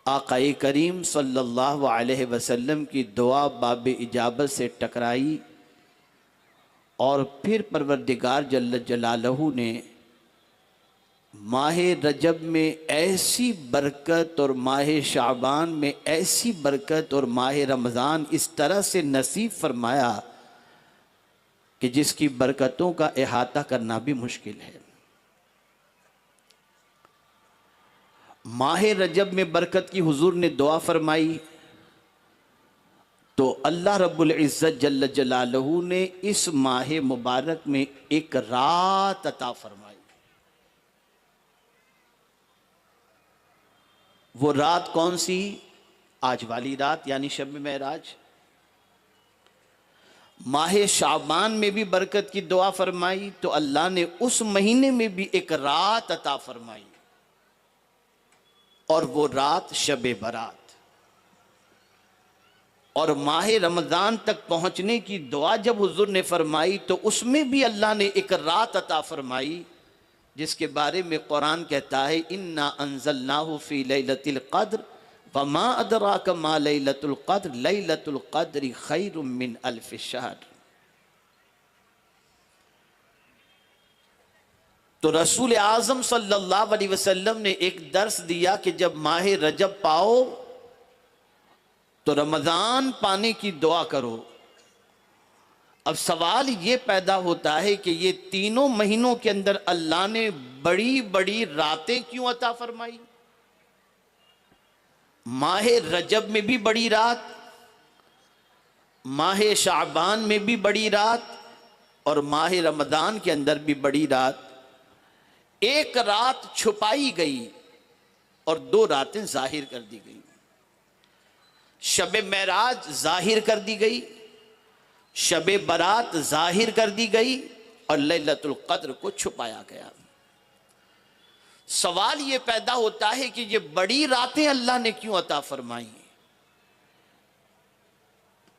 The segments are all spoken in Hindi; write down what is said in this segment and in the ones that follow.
आक़ाए करीम सल्लल्लाहु अलैहि वसल्लम की दुआ बाब इजाबत से टकराई और फिर परवरदिगार जल्ल जलालहू ने माह रजब में ऐसी बरकत और माह शाबान में ऐसी बरकत और माह रमज़ान इस तरह से नसीब फरमाया कि जिसकी बरकतों का अहाता करना भी मुश्किल है। माह रजब में बरकत की हुजूर ने दुआ फरमाई तो अल्लाह रब्बुल इज़्ज़त जल्ल जलालहू ने इस माह मुबारक में एक रात अता फरमाई। वो रात कौन सी? आज वाली रात यानी शब मेराज। माह शाबान में भी बरकत की दुआ फरमाई तो अल्लाह ने उस महीने में भी एक रात अता फरमाई और वो रात शब बरात। और माह रमज़ान तक पहुंचने की दुआ जब हुजूर ने फरमाई तो उसमें भी अल्लाह ने एक रात अता फरमाई जिसके बारे में कुरान कहता है इन्ना अंज़लनाहु फी लैलतिल क़द्र वमा अदराका मा लैलतुल क़द्र लैलतुल क़द्रि खैरुम मिन अल्फ़ि शहर। तो रसूल आज़म सल्लल्लाहु अलैहि वसल्लम ने एक दर्स दिया कि जब माह रजब पाओ तो रमज़ान पाने की दुआ करो। अब सवाल ये पैदा होता है कि ये तीनों महीनों के अंदर अल्लाह ने बड़ी बड़ी रातें क्यों अता फरमाई? माह रजब में भी बड़ी रात, माह शाबान में भी बड़ी रात और माह रमज़ान के अंदर भी बड़ी रात। एक रात छुपाई गई और दो रातें जाहिर कर दी गई। शब मेराज जाहिर कर दी गई, शब बरात जाहिर कर दी गई और लैलतुल क़द्र को छुपाया गया। सवाल यह पैदा होता है कि ये बड़ी रातें अल्लाह ने क्यों अता फरमाई?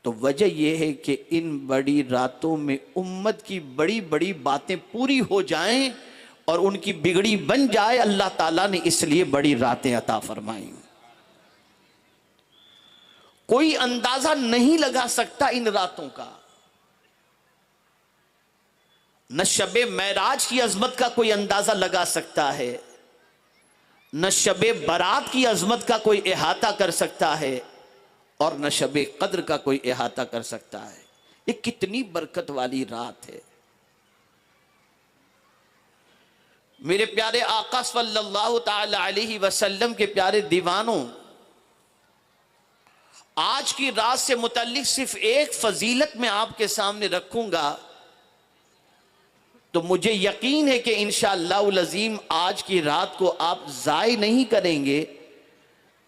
तो वजह यह है कि इन बड़ी रातों में उम्मत की बड़ी बड़ी बातें पूरी हो जाएं और उनकी बिगड़ी बन जाए, अल्लाह ताला ने इसलिए बड़ी रातें अता फरमाई। कोई अंदाजा नहीं लगा सकता इन रातों का। न शबे मेराज की अजमत का कोई अंदाजा लगा सकता है, न शबे बरात की अजमत का कोई अहाता कर सकता है और न शबे कद्र का कोई अहाता कर सकता है। ये कितनी बरकत वाली रात है। मेरे प्यारे आका सल्लल्लाहु ताला अलैहि वसल्लम के प्यारे दीवानों, आज की रात से मुतल्लिक सिर्फ एक फजीलत मैं आपके सामने रखूंगा तो मुझे यकीन है कि इंशाअल्लाहुल अज़ीम आज की रात को आप ज़ाय नहीं करेंगे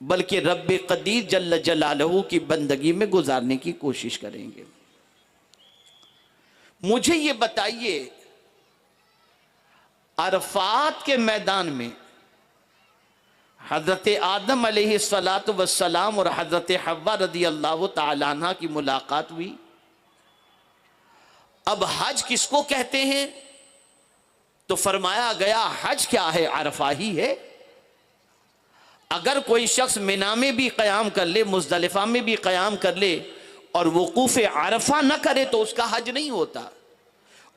बल्कि रब्बे क़दीर जल्ल जलालहू की बंदगी में गुजारने की कोशिश करेंगे। मुझे ये बताइए, अरफात के मैदान में हज़रत आदम अलैहिस्सलातु वस्सलाम और हज़रत हव्वा रज़ी अल्लाह तआला अन्हा की मुलाकात हुई। अब हज किसको कहते हैं? तो फरमाया गया हज क्या है? अरफा ही है। अगर कोई शख्स मिना में भी क़याम कर ले, मुज़दलिफ़ा में भी क़याम कर ले और वक़ूफ़ अरफा न करे तो उसका हज नहीं होता।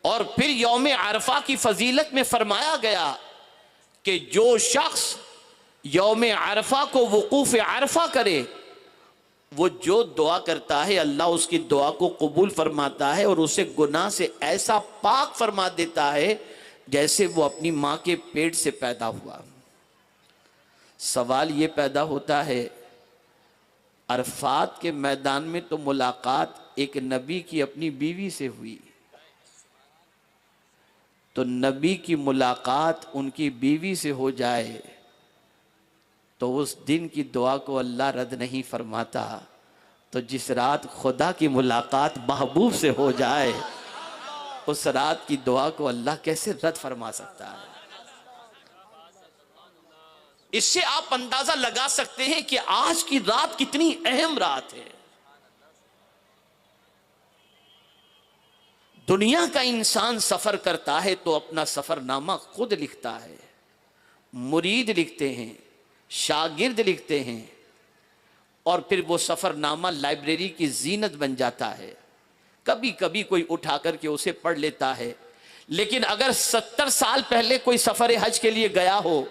और फिर यौम अरफा की फजीलत में फरमाया गया कि जो शख्स यौम अरफा को वक़ूफ़ अरफा करे, वो जो दुआ करता है अल्लाह उसकी दुआ को कबूल फरमाता है और उसे गुनाह से ऐसा पाक फरमा देता है जैसे वो अपनी माँ के पेट से पैदा हुआ। सवाल ये पैदा होता है, अरफात के मैदान में तो मुलाकात एक नबी की अपनी बीवी से हुई, तो नबी की मुलाकात उनकी बीवी से हो जाए तो उस दिन की दुआ को अल्लाह रद्द नहीं फरमाता। तो जिस रात खुदा की मुलाकात महबूब से हो जाए उस रात की दुआ को अल्लाह कैसे रद्द फरमा सकता है? इससे आप अंदाजा लगा सकते हैं कि आज की रात कितनी अहम रात है। दुनिया का इंसान सफर करता है तो अपना सफरनामा खुद लिखता है। मुरीद लिखते हैं, शागिर्द लिखते हैं, और फिर वो सफ़रनामा लाइब्रेरी की जीनत बन जाता है। कभी कभी कोई उठा करके उसे पढ़ लेता है, लेकिन अगर 70 साल पहले कोई सफ़र हज के लिए गया हो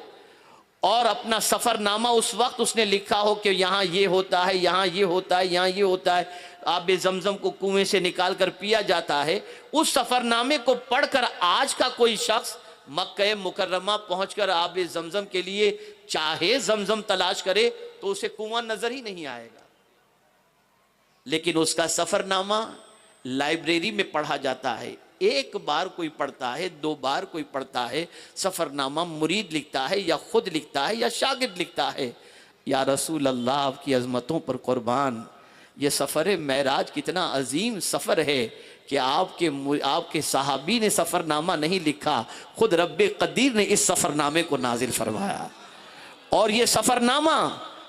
और अपना सफ़रनामा उस वक्त उसने लिखा हो कि यहाँ ये होता है, यहाँ ये होता है, यहाँ ये होता है, आबे ज़मज़म को कुएं से निकाल कर पिया जाता है, उस सफ़रनामे को पढ़कर आज का कोई शख्स मक्का मुकर्रमा पहुँचकर आबे ज़मज़म के लिए चाहे ज़मज़म तलाश करे तो उसे कुआं नज़र ही नहीं आएगा। लेकिन उसका सफ़रनामा लाइब्रेरी में पढ़ा जाता है। एक बार कोई पढ़ता है, 2 बार कोई पढ़ता है, सफ़रनामा मुरीद लिखता है या खुद लिखता है या शागिर्द लिखता है, या रसूल अल्लाह आपकी अज़मतों पर कुर्बान, ये सफ़र मेराज कितना अजीम सफ़र है कि आपके सहाबी ने सफ़रनामा नहीं लिखा, खुद रब्बे कदीर ने इस सफ़रनामे को नाजिल फरमाया। और ये सफ़रनामा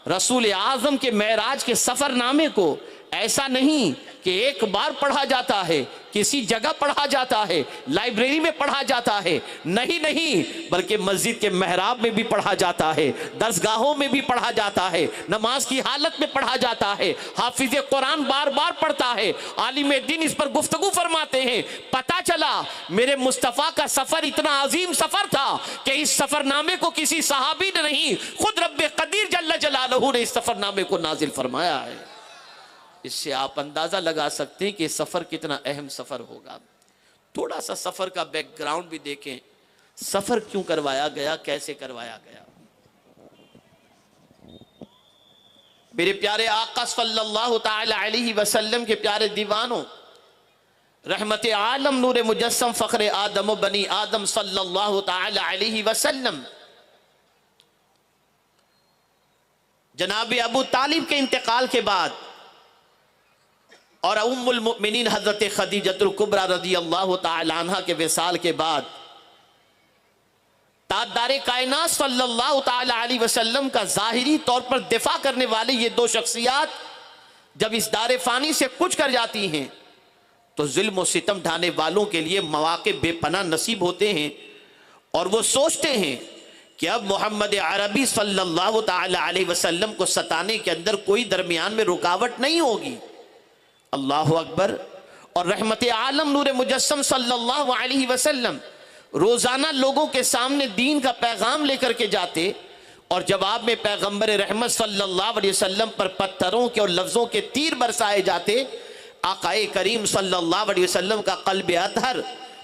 रसूल आज़म के मेराज के सफ़रनामे को ऐसा नहीं कि एक बार पढ़ा जाता है, किसी जगह पढ़ा जाता है, लाइब्रेरी में पढ़ा जाता है, नहीं नहीं, बल्कि मस्जिद के मेहराब में भी पढ़ा जाता है, दरसगाहों में भी पढ़ा जाता है, नमाज की हालत में पढ़ा जाता है, हाफिज कुरान बार बार पढ़ता है, आलिम दीन इस पर गुफ्तगू फरमाते हैं। पता चला मेरे मुस्तफ़ा का सफ़र इतना अजीम सफ़र था कि इस सफ़रनामे को किसी सहाबी ने नहीं, खुद रब्बे कदीर जल्ल जलालहू ने इस सफ़रनामे को नाजिल फरमाया है। इससे आप अंदाजा लगा सकते हैं कि सफर कितना अहम सफर होगा। थोड़ा सा सफर का बैकग्राउंड भी देखें, सफर क्यों करवाया गया, कैसे करवाया गया। मेरे प्यारे आका सल्लल्लाहु ताला अलैहि वसल्लम के प्यारे दीवानों, रहमत आलम नूर मुजस्सम फख्र आदम व बनी आदम सल्लल्लाहु ताला अलैहि वसल्लम जनाब अबू तालिब के इंतकाल के बाद और उम्मुल मुमिनीन हजरत खदीजतुल कुबरा रज़ी अल्लाह तआला अन्हा के विसाल के बाद ताजदारे कायनात सल्लल्लाहु तआला अलैहि वसल्लम का ज़ाहिरी तौर पर दिफा करने वाले ये 2 शख्सियात जब इस दारे फानी से कुछ कर जाती हैं तो जुल्म और सितम ढाने वालों के लिए मौके बेपनाह नसीब होते हैं और वो सोचते हैं कि अब मोहम्मद अरबी सल्लल्लाहु तआला अलैहि वसल्लम को सताने के अंदर कोई दरमियान में रुकावट नहीं होगी। अल्लाहु अकबर। और रहमत आलम नूर मुजस्सम सल्लल्लाहु अलैहि वसल्लम रोजाना लोगों के सामने दीन का पैगाम लेकर के जाते और जवाब में पैगंबर रहमत सल्लल्लाहु अलैहि वसल्लम पर पत्थरों के और लफ्जों के तीर बरसाए जाते। आकाए करीम सल्लल्लाहु अलैहि वसल्लम का कल्ब अतहर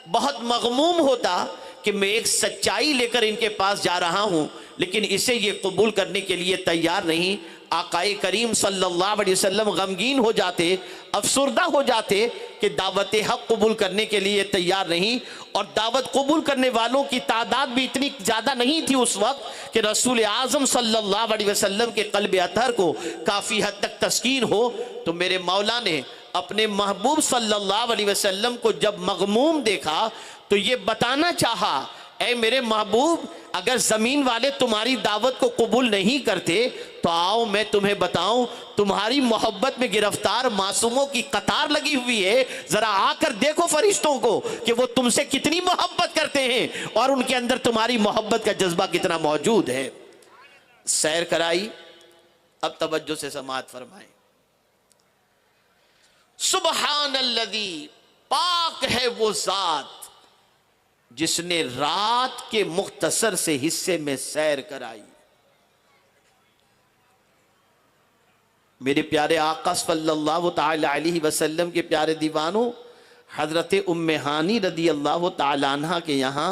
बहुत मगमूम होता कि मैं एक सच्चाई लेकर इनके पास जा रहा हूं, लेकिन इसे ये कबूल करने के लिए तैयार नहीं। आकाए करीम सल्लल्लाहु अलैहि वसल्लम गमगीन हो जाते, अफसुर्दा हो जाते कि दावत हक कबूल करने के लिए तैयार नहीं। और दावत कबूल करने वालों की तादाद भी इतनी ज़्यादा नहीं थी उस वक्त कि रसूल आज़म सल्लल्लाहु अलैहि वसल्लम के कल्ब अतहर को काफ़ी हद तक तस्कीन हो। तो मेरे मौला ने अपने महबूब सल्लल्लाहु अलैहि वसल्लम को जब मगमूम देखा तो ये बताना चाहा, ऐ मेरे महबूब, अगर जमीन वाले तुम्हारी दावत को कबूल नहीं करते तो आओ मैं तुम्हें बताऊं, तुम्हारी मोहब्बत में गिरफ्तार मासूमों की कतार लगी हुई है। जरा आकर देखो फरिश्तों को कि वो तुमसे कितनी मोहब्बत करते हैं और उनके अंदर तुम्हारी मोहब्बत का जज्बा कितना मौजूद है। सैर कराई। अब तवज्जो से समाअत फरमाएं। सुबहानल्लज़ी, पाक है वो जात जिसने रात के मुख्तसर से हिस्से में सैर कराई। मेरे प्यारे आका सल्लल्लाहु ताला अलैहि वसल्लम के प्यारे दीवानों, हजरत उम्मे हानी रदी अल्लाह ताला अन्हा के यहाँ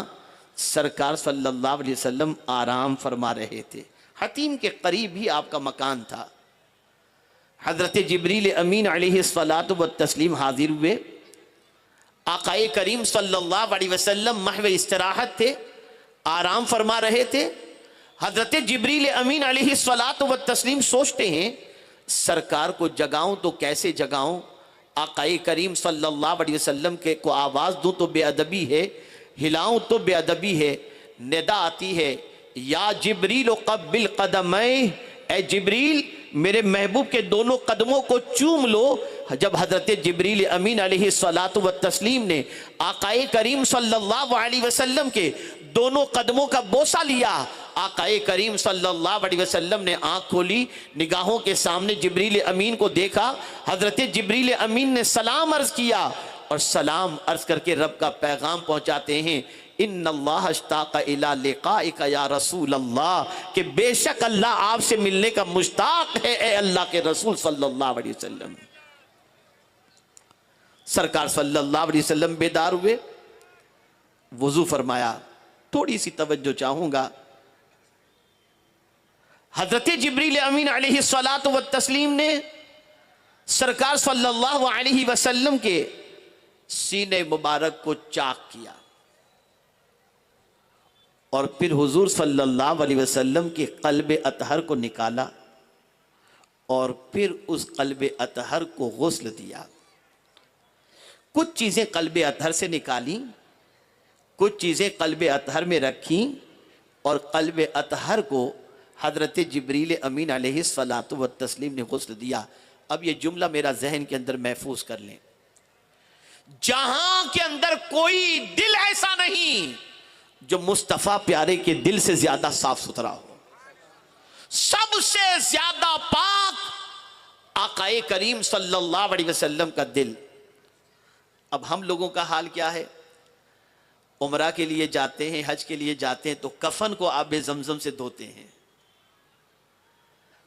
सरकार सल्लल्लाहु अलैहि वसल्लम आराम फरमा रहे थे। हतीम के करीब ही आपका मकान था। हजरत जिब्रील अमीन अलैहिस्सलातु व तस्लीम हाजिर हुए। आकाए करीम सल्लल्लाहु अलैहि वसल्लम महव इस्तराहत थे, आराम फरमा रहे थे। हजरत जिब्रील अमीन अलैहिस्सलातु व तस्लीम सोचते हैं सरकार को जगाऊं तो कैसे जगाऊं। आकाए करीम सल्लल्लाहु अलैहि वसल्लम के को आवाज़ दूं तो बेअदबी है, हिलाऊं तो बेअदबी है। निदा आती है, या जिब्रील क़ब्बिल क़दमै, ए जिब्रील मेरे महबूब के दोनों कदमों को चूम लो। जब हजरत जिब्रील अमीन अलैहिस्सलातु व तस्लीम ने आकाए करीम सल्लल्लाहु अलैहि वसल्लम के दोनों कदमों का बोसा लिया। आकाए करीम सल्लल्लाहु अलैहि वसल्लम ने आंख खोली, निगाहों के सामने जिब्रील अमीन को देखा। हजरत जिब्रील अमीन ने सलाम अर्ज किया और सलाम अर्ज करके रब का पैगाम पहुंचाते हैं, इन्नल्लाह अश्ताक़ इला लिक़ाइका या रसूल अल्लाह, कि बेशक अल्लाह आपसे मिलने का मुश्ताक है ए अल्लाह के रसूल सल्लल्लाहु अलैहि वसल्लम। सरकार सल्लल्लाहु अलैहि वसल्लम बेदार हुए, वुजू फरमाया। थोड़ी सी तवज्जो चाहूंगा, हजरत जिब्रील अमीन अलैहिस्सलातु व तस्लीम ने सरकार सल्लल्लाहु अलैहि वसल्लम के सीने मुबारक को चाक किया और फिर हुजूर सल्लल्लाहु अलैहि वसल्लम के कल्ब अतहर को निकाला और फिर उस कल्ब अतहर को गुस्ल दिया। कुछ चीजें कल्ब अतहर से निकाली, कुछ चीजें कल्ब अतहर में रखी और कल्ब अतहर को हजरत जिब्रील अमीन अलैहिस्सलातु व तस्लीम ने गुस्ल दिया। अब ये जुमला मेरा जहन के अंदर महफूज कर लें, जहां के अंदर कोई दिल ऐसा नहीं जो मुस्तफा प्यारे के दिल से ज्यादा साफ सुथरा हो, सबसे ज्यादा पाक आकाए करीम सल्लल्लाहु अलैहि वसल्लम का दिल। अब हम लोगों का हाल क्या है, उमरा के लिए जाते हैं, हज के लिए जाते हैं तो कफन को आबे जमजम से धोते हैं।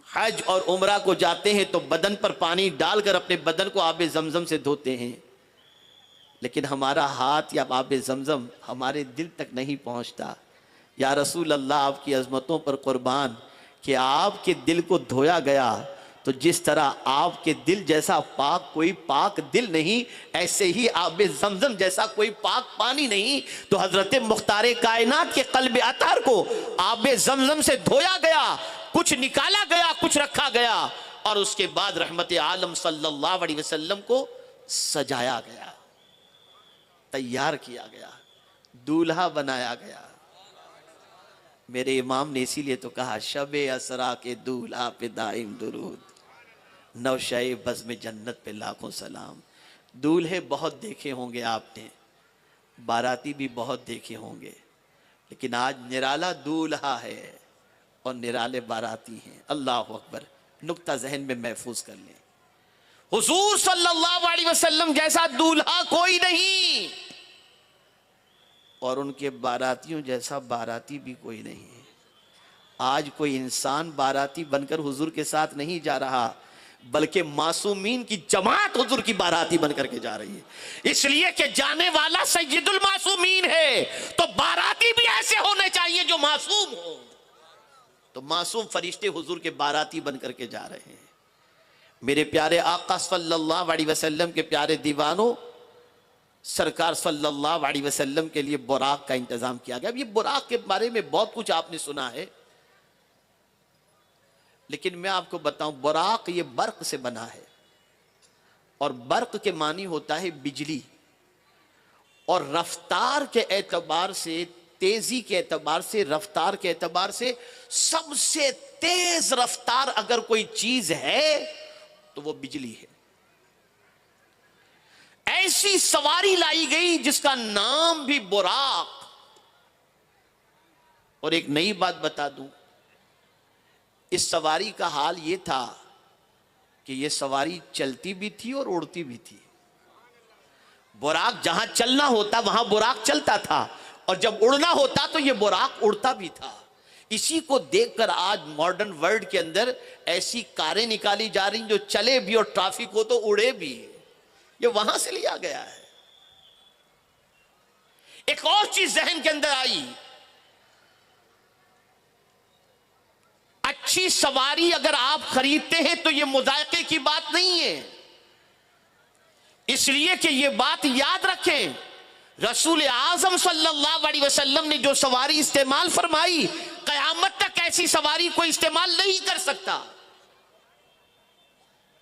हज और उमरा को जाते हैं तो बदन पर पानी डालकर अपने बदन को आबे जमजम से धोते हैं, लेकिन हमारा हाथ या आबे जमजम हमारे दिल तक नहीं पहुंचता। या रसूल अल्लाह, आपकी अजमतों पर कुर्बान कि आपके दिल को धोया गया तो जिस तरह आपके दिल जैसा पाक कोई पाक दिल नहीं, ऐसे ही आबे जमजम जैसा कोई पाक पानी नहीं। तो हजरत मुख्तारे कायनात के कल्ब अतहर को आबे जमजम से धोया गया, कुछ निकाला गया, कुछ रखा गया और उसके बाद रहमत आलम सल्लल्लाहु अलैहि वसल्लम को सजाया गया, तैयार किया गया, दूल्हा बनाया गया। मेरे इमाम ने इसीलिए तो कहा, शबे असरा के दूल्हा पे दाइम दुरूद, नौशाए बज़्म जन्नत पे लाखों सलाम। दूल्हे बहुत देखे होंगे आपने, बाराती भी बहुत देखे होंगे, लेकिन आज निराला दूल्हा है और निराले बाराती हैं। अल्लाह अकबर। नुक्ता जहन में महफूज कर लें, हुजूर सल्लल्लाहु अलैहि वसल्लम जैसा दूल्हा कोई नहीं और उनके बारातियों जैसा बाराती भी कोई नहीं है। आज कोई इंसान बाराती बनकर हुजूर के साथ नहीं जा रहा, बल्कि मासूमीन की जमात हुजूर की बाराती बनकर के जा रही है, इसलिए कि जाने वाला सैयदुल मासूमीन है। तो बाराती भी ऐसे होने चाहिए जो मासूम हो। तो मासूम फरिश्ते हुजूर के बाराती बनकर के जा रहे हैं। मेरे प्यारे आका सल्लल्लाहु अलैहि वसल्लम के प्यारे दीवानों, सरकार सल्लल्लाहु अलैहि वसल्लम के लिए बुराक का इंतजाम किया गया। अब ये बुराक के बारे में बहुत कुछ आपने सुना है, लेकिन मैं आपको बताऊं, बुराक ये बर्क से बना है और बर्क के मानी होता है बिजली, और रफ्तार के एतबार से, तेजी के एतबार से, रफ्तार के एतबार से सबसे तेज रफ्तार अगर कोई चीज है तो वो बिजली है। ऐसी सवारी लाई गई जिसका नाम भी बुराक। और एक नई बात बता दूं, इस सवारी का हाल यह था कि यह सवारी चलती भी थी और उड़ती भी थी। बुराक जहां चलना होता वहां बुराक चलता था, और जब उड़ना होता तो यह बुराक उड़ता भी था। इसी को देखकर आज मॉडर्न वर्ल्ड के अंदर ऐसी कारें निकाली जा रही जो चले भी और ट्रैफिक हो तो उड़े भी। ये वहां से लिया गया है। एक और चीज जहन के अंदर आई, अच्छी सवारी अगर आप खरीदते हैं तो यह मुजायके की बात नहीं है, इसलिए कि यह बात याद रखें, रसूल आजम सल्लल्लाहु अलैहि वसल्लम ने जो सवारी इस्तेमाल फरमाई, कयामत तक ऐसी सवारी कोई इस्तेमाल नहीं कर सकता।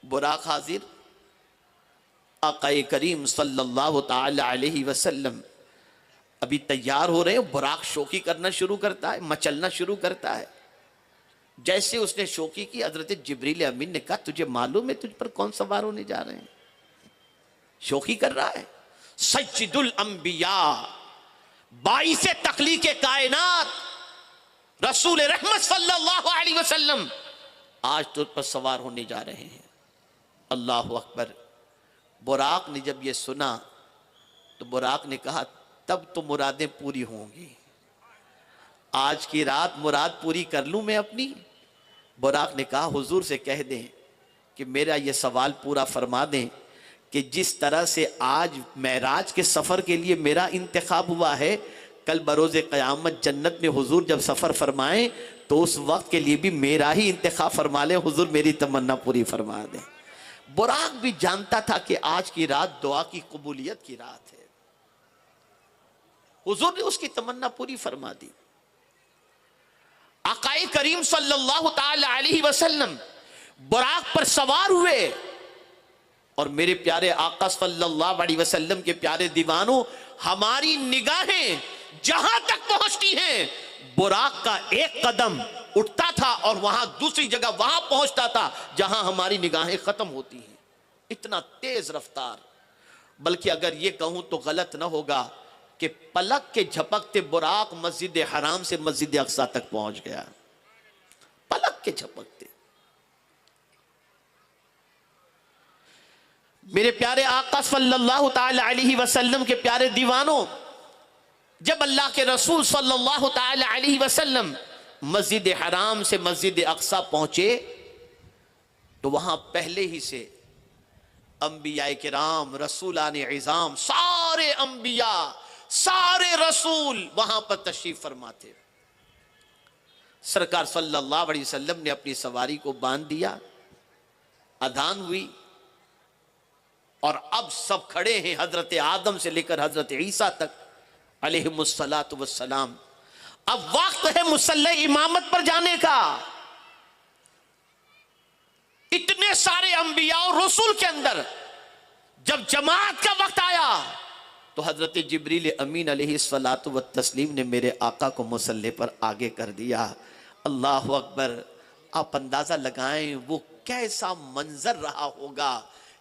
बुराक हाजिर, आक़ाए करीम सल्लल्लाहु ताला अलैहि वसल्लम अभी तैयार हो रहे हैं। बुराक शोकी करना शुरू करता है, मचलना शुरू करता है। जैसे उसने शोकी की, हजरत जिब्रील अमीन ने कहा, तुझे मालूम है तुझ पर कौन सवार होने जा रहे हैं? शोकी कर रहा है। सज्जिदुल अंबिया, बाईस तख्लीक कायनात रसूल रहमत सल्लल्लाहु अलैहि वसल्लम आज तुझ पर सवार होने जा रहे हैं। अल्लाह अकबर। बुराक ने जब ये सुना तो बुराक ने कहा तब तो मुरादें पूरी होंगी, आज की रात मुराद पूरी कर लूं मैं अपनी। बुराक ने कहा हुजूर से कह दें कि मेरा ये सवाल पूरा फरमा दें कि जिस तरह से आज मेराज के सफ़र के लिए मेरा इंतखाब हुआ है, कल बरोज़े क़यामत जन्नत में हुजूर जब सफ़र फरमाएं तो उस वक्त के लिए भी मेरा ही इंतखाब फरमा लें, हुजूर मेरी तमन्ना पूरी फरमा दें। बुराक भी जानता था कि आज की रात दुआ की कबूलियत की रात है। हुजूर ने उसकी तमन्ना पूरी फरमा दी। आकाए करीम सल्लल्लाहु ताला अलैहि वसल्लम बुराक पर सवार हुए और मेरे प्यारे आका सल्लल्लाहु अलैहि वसल्लम के प्यारे दीवानों, हमारी निगाहें जहां तक पहुंचती हैं, बुराक का एक कदम उठता था और वहां दूसरी जगह वहां पहुंचता था जहां हमारी निगाहें खत्म होती हैं। इतना तेज रफ्तार। बल्कि अगर ये कहूं तो गलत ना होगा कि पलक के झपकते बुराक मस्जिद हराम से मस्जिद अक्सा तक पहुंच गया। पलक के झपकते। मेरे प्यारे आका सल्लल्लाहु ताला अलैहि वसल्लम के प्यारे दीवानों, जब अल्लाह के रसूल सल्लल्लाहु ताला अलैहि वसल्लम मस्जिद हराम से मस्जिद अक्सा पहुंचे तो वहां पहले ही से अंबिया किराम, रसूलाने इज़ाम, सारे अंबिया, सारे रसूल वहां पर तशरीफ फरमा थे। सरकार सल्लल्लाहु अलैहि वसल्लम ने अपनी सवारी को बांध दिया, अजान हुई और अब सब खड़े हैं, हजरत आदम से लेकर हजरत ईसा तक अलैहिमुस्सलातु वस्सलाम। अब वक्त है मुसल्ले इमामत पर जाने का। इतने सारे अंबिया और रसूल के अंदर जब जमात का वक्त आया तो हजरत जिब्रील अमीन अलैहिस्सलातु वत्तस्लीम ने मेरे आका को मुसल्ले पर आगे कर दिया। अल्लाह अकबर। आप अंदाजा लगाएं वो कैसा मंजर रहा होगा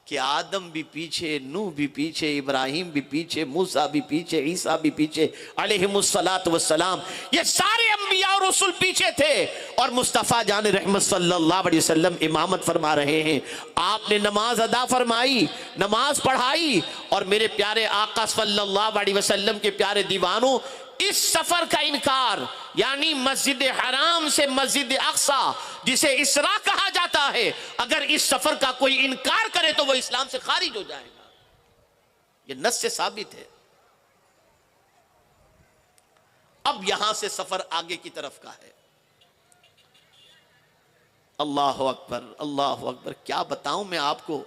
कि आदम भी पीछे, नूह भी पीछे, इब्राहिम भी पीछे, मूसा भी पीछे, ईसा भी पीछे अलैहिमुस्सलातु वस्सलाम। ये सारे अंबिया और रसूल पीछे थे और मुस्तफ़ा जान रहमत सल्लल्लाहु अलैहि वसल्लम इमामत फरमा रहे हैं। आपने नमाज अदा फरमाई, नमाज पढ़ाई और मेरे प्यारे आका सल्लल्लाहु अलैहि वसल्लम के प्यारे दीवानों, इस सफर का इनकार यानी मस्जिद हराम से मस्जिद अक्सा जिसे इसरा कहा जाता है, अगर इस सफर का कोई इनकार करे तो वह इस्लाम से खारिज हो जाएगा। यह नस से साबित है। अब यहां से सफर आगे की तरफ का है। अल्लाह अकबर, अल्लाह अकबर। क्या बताऊं मैं आपको,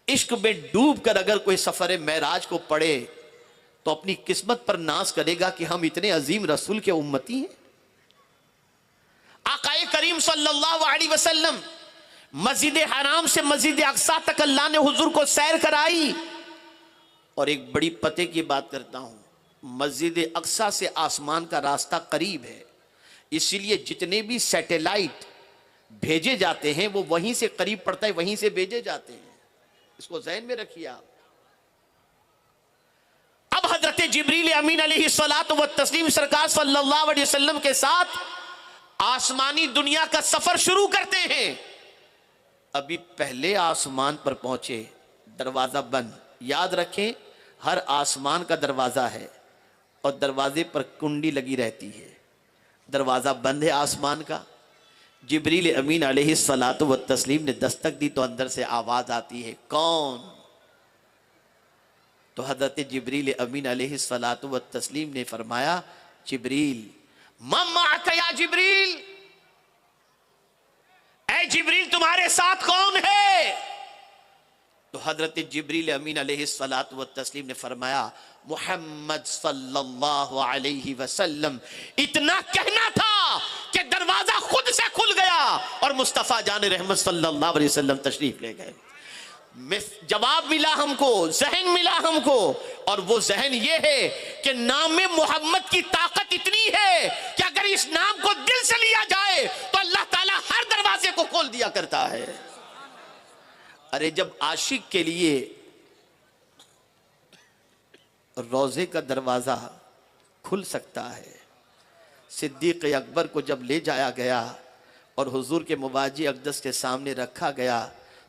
इश्क में डूब कर अगर कोई सफर मेराज को पढ़े तो अपनी किस्मत पर नाज करेगा कि हम इतने अजीम रसूल के उम्मती हैं। आकाए करीम सल्लल्लाहु अलैहि वसल्लम मस्जिद हराम से मस्जिद अक्सा तक अल्लाह ने हुजूर को सैर कराई। और एक बड़ी पते की बात करता हूं, मस्जिद अक्सा से आसमान का रास्ता करीब है, इसीलिए जितने भी सैटेलाइट भेजे जाते हैं वो वहीं से करीब पड़ता है, वहीं से भेजे जाते हैं। इसको ज़हन में रखिए आप। अब हजरत जिब्रील अमीन अलैहिस्सलातु वत्तस्लीम सरकार सल्लल्लाहु अलैहि वसल्लम के साथ आसमानी दुनिया का सफर शुरू करते हैं। अभी पहले आसमान पर पहुंचे, दरवाजा बंद। याद रखें, हर आसमान का दरवाजा है और दरवाजे पर कुंडी लगी रहती है। दरवाजा बंद है आसमान का। जिब्रील अमीन अलैहिस्सलातु वत्तस्लीम ने दस्तक दी तो अंदर से आवाज आती है, कौन? तो हजरत जिब्रील अमीन अलैहिस्सलातु वत्तस्लीम ने फरमाया, जिब्रील। मम्मा या जिब्रील, ऐ जिब्रील तुम्हारे साथ कौन है? तो हजरत जिब्रील अमीन अलैहिस्सलातु वत्तस्लीम ने फरमाया, मुहम्मद सल्लल्लाहु अलैहि वसल्लम। इतना कहना था कि दरवाजा खुद से खुल गया और मुस्तफ़ा जान रहमत सल्लल्लाहु अलैहि वसल्लम तशरीफ ले गए। जवाब मिला हमको, जहन मिला हमको, और वो जहन ये है कि नाम मोहम्मद की ताकत इतनी है कि अगर इस नाम को दिल से लिया जाए तो अल्लाह ताला हर दरवाजे को खोल दिया करता है। अरे जब आशिक के लिए रोज़े का दरवाज़ा खुल सकता है। सिद्दीक़ अकबर को जब ले जाया गया और हुजूर के मुवाजी अक़दस के सामने रखा गया,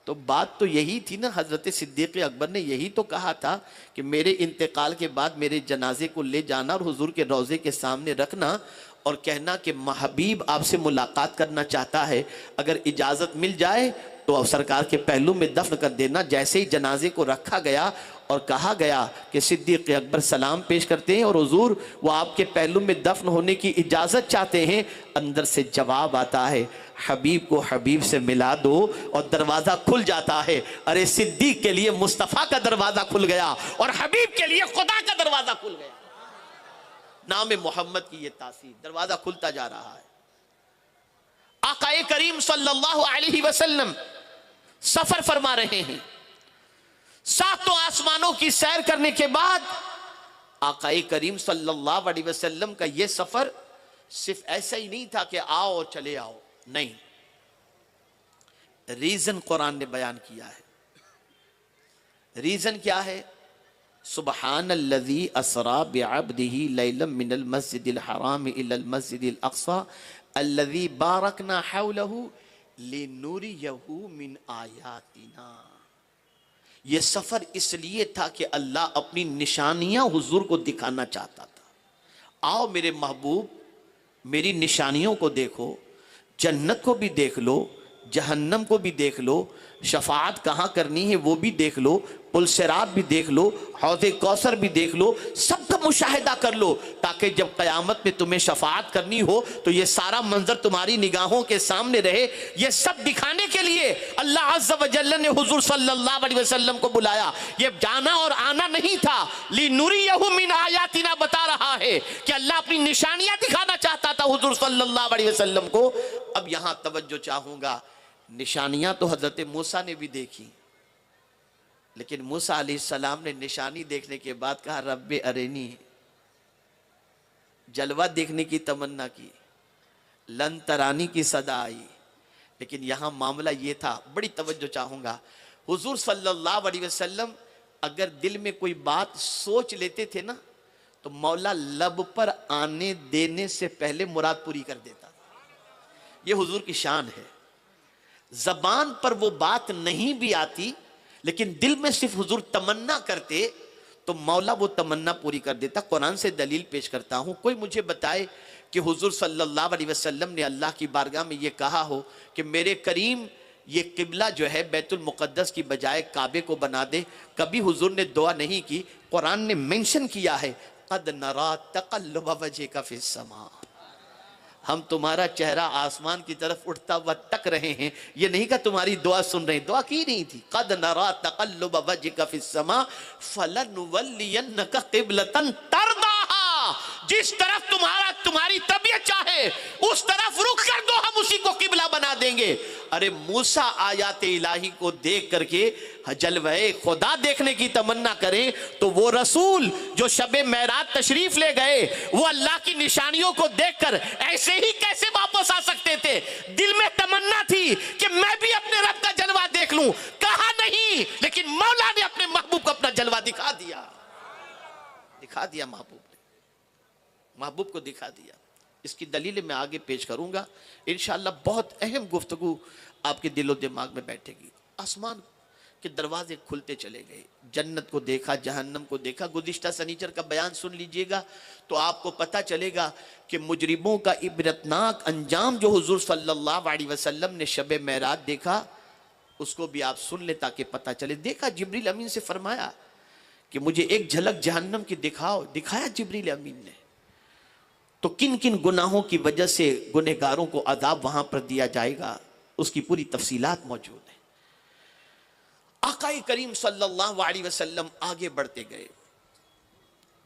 तो बात तो यही थी ना, हज़रत सिद्दीक़ अकबर ने यही तो कहा था कि मेरे इंतकाल के बाद मेरे जनाजे को ले जाना और हुजूर के रोज़े के सामने रखना और कहना कि हबीब आपसे मुलाकात करना चाहता है, अगर इजाज़त मिल जाए तो सरकार के पहलू में दफन कर देना। जैसे ही जनाजे को रखा गया और कहा गया कि सिद्दीक़ अकबर सलाम पेश करते हैं और हुजूर वो आपके पहलू में दफन होने की इजाज़त चाहते हैं, अंदर से जवाब आता है हबीब को हबीब से मिला दो और दरवाज़ा खुल जाता है। अरे सिद्दीक़ के लिए मुस्तफ़ा का दरवाज़ा खुल गया और हबीब के लिए खुदा का दरवाज़ा खुल गया। नाम मोहम्मद की ये तासीर, दरवाज़ा खुलता जा रहा है। आक़ाए करीम सल्लल्लाहु अलैहि वसल्लम सफर फरमा रहे हैं। सातों आसमानों की सैर करने के बाद आक़ाए करीम सल्लल्लाहु अलैहि वसल्लम का यह सफर सिर्फ ऐसा ही नहीं था कि आओ और चले आओ, नहीं, रीजन कुरान ने बयान किया है। रीजन क्या है? सुब्हानल्लज़ी अस्रा बिअब्दिही लैलन मिनल मस्जिदिल हराम इलल मस्जिदिल अक़सा अल्लज़ी बारकना हौलहू लिनुरियहू मिन आयातिना। ये सफर इसलिए था कि अल्लाह अपनी निशानियां हुजूर को दिखाना चाहता था। आओ मेरे महबूब, मेरी निशानियों को देखो, जन्नत को भी देख लो, जहन्नम को भी देख लो, शफाअत कहाँ करनी है वो भी देख लो, पुल सिरात भी देख लो, हौज़े कौसर भी देख लो, सबका मुशाहिदा कर लो, ताकि जब क़यामत में तुम्हें शफाअत करनी हो तो ये सारा मंजर तुम्हारी निगाहों के सामने रहे। ये सब दिखाने के लिए अल्लाह अज़्ज़ व जल्ल ने हुज़ूर सल्लल्लाहु अलैहि वसल्लम को बुलाया। ये जाना और आना नहीं था, लिनुरियहू मिन आयातिना बता रहा है कि अल्लाह अपनी निशानियां दिखाना चाहता था हुज़ूर सल्लल्लाहु अलैहि वसल्लम को। अब यहाँ तवज्जो चाहूँगा, निशानियां तो हज़रत मूसा ने भी देखी, लेकिन मूसा अलैहिस्सलाम ने निशानी देखने के बाद कहा रब्बे अरेनी, जलवा देखने की तमन्ना की, लन तरानी की सदा आई। लेकिन यहाँ मामला ये था, बड़ी तवज्जो चाहूँगा, हुजूर सल्लल्लाहु अलैहि वसल्लम अगर दिल में कोई बात सोच लेते थे ना तो मौला लब पर आने देने से पहले मुराद पूरी कर देता था। ये हुजूर की शान है। जबान पर वो बात नहीं भी आती, लेकिन दिल में सिर्फ हुजूर तमन्ना करते तो मौला वो तमन्ना पूरी कर देता। कुरान से दलील पेश करता हूँ। कोई मुझे बताए कि हुजूर सल्लल्लाहु अलैहि वसल्लम ने अल्लाह की बारगाह में ये कहा हो कि मेरे करीम ये किबला जो है बैतुल मुक़द्दस की बजाय काबे को बना दे। कभी हुजूर ने दुआ नहीं की। कुरान ने मेंशन किया है क़द नरा तक़ल्लुब वजहिका फ़िस समा, हम तुम्हारा चेहरा आसमान की तरफ उठता हुआ तक रहे हैं। ये नहीं कहा तुम्हारी दुआ सुन रहे हैं, दुआ की नहीं थी। क़द नरा तक़ल्लुब वजहिका फ़िस समा फ़लनुवल्लियन्नका क़िबलतन तर्दाहा, जिस तरफ तुम्हारी तबीयत चाहे उस तरफ रुख कर दो, हम उसी को किबला बना देंगे। अरे मूसा आयात इलाही को देख करके जलवे खुदा देखने की तमन्ना करें तो वो रसूल जो शबे मेराज तशरीफ ले गए वो अल्लाह की निशानियों को देखकर ऐसे ही कैसे वापस आ सकते थे? दिल में तमन्ना थी कि मैं भी अपने रब का जलवा देख लूं, कहा नहीं, लेकिन मौला ने अपने महबूब को अपना जलवा दिखा दिया। महबूब को दिखा दिया। इसकी दलील मैं आगे पेश करूंगा इंशाअल्लाह। बहुत अहम गुफ्तगू आपके दिलो दिमाग में बैठेगी। आसमान के दरवाजे खुलते चले गए, जन्नत को देखा, जहन्नम को देखा। गुज़िश्ता सनीचर का बयान सुन लीजिएगा तो आपको पता चलेगा कि मुजरिमों का इबरतनाक अंजाम जो हुजूर सल्लल्लाहु अलैहि वसल्लम ने शब मेराज देखा, उसको भी आप सुन ले ताकि पता चले। देखा, जिब्रील अमीन से फरमाया कि मुझे एक झलक जहन्नम की दिखाओ। दिखाया जिब्रील अमीन ने। तो किन किन गुनाहों की वजह से गुनहगारों को अदाब वहां पर दिया जाएगा, उसकी पूरी तफसीलात मौजूद है। आकाए करीम सल्लल्लाहु अलैहि वसल्लम आगे बढ़ते गए,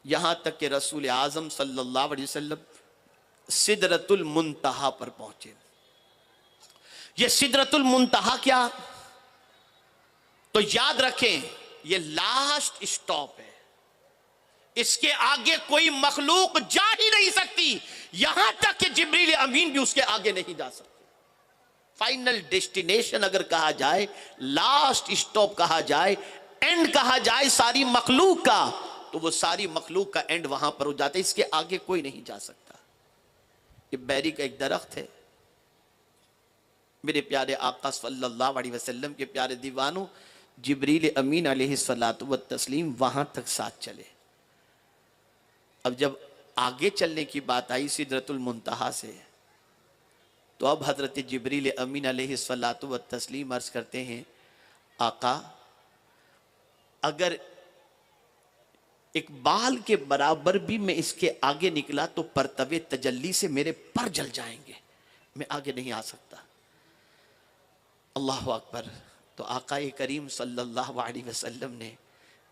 यहां तक कि रसूल आजम सल्लल्लाहु अलैहि वसल्लम सिदरतुल मुंतहा पर पहुंचे। ये सिदरतुल मुंतहा क्या, तो याद रखें ये लास्ट स्टॉप है। इसके आगे कोई मखलूक जा ही नहीं सकती, यहां तक कि जिब्रील अमीन भी उसके आगे नहीं जा सकते। फाइनल डेस्टिनेशन अगर कहा जाए, लास्ट स्टॉप कहा जाए, एंड कहा जाए सारी मखलूक का, तो वो सारी मखलूक का एंड वहां पर हो जाता है, इसके आगे कोई नहीं जा सकता। ये बैरी का एक दरख्त है। मेरे प्यारे आका सल्लल्लाहु अलैहि वसल्लम के प्यारे दीवानों, जिब्रील अमीन अलैहिस्सलातु व तस्लीम वहां तक साथ चले। अब जब आगे चलने की बात आई सिदरतुल मुंतहा से, तो अब हजरत जिब्रील अमीन अलैहिस्सलातु व तस्लीम अर्ज करते हैं, आका अगर एक बाल के बराबर भी मैं इसके आगे निकला तो परतवे तजल्ली से मेरे पर जल जाएंगे, मैं आगे नहीं आ सकता। अल्लाह अकबर। तो आका करीम सल्लल्लाहु अलैहि वसल्लम ने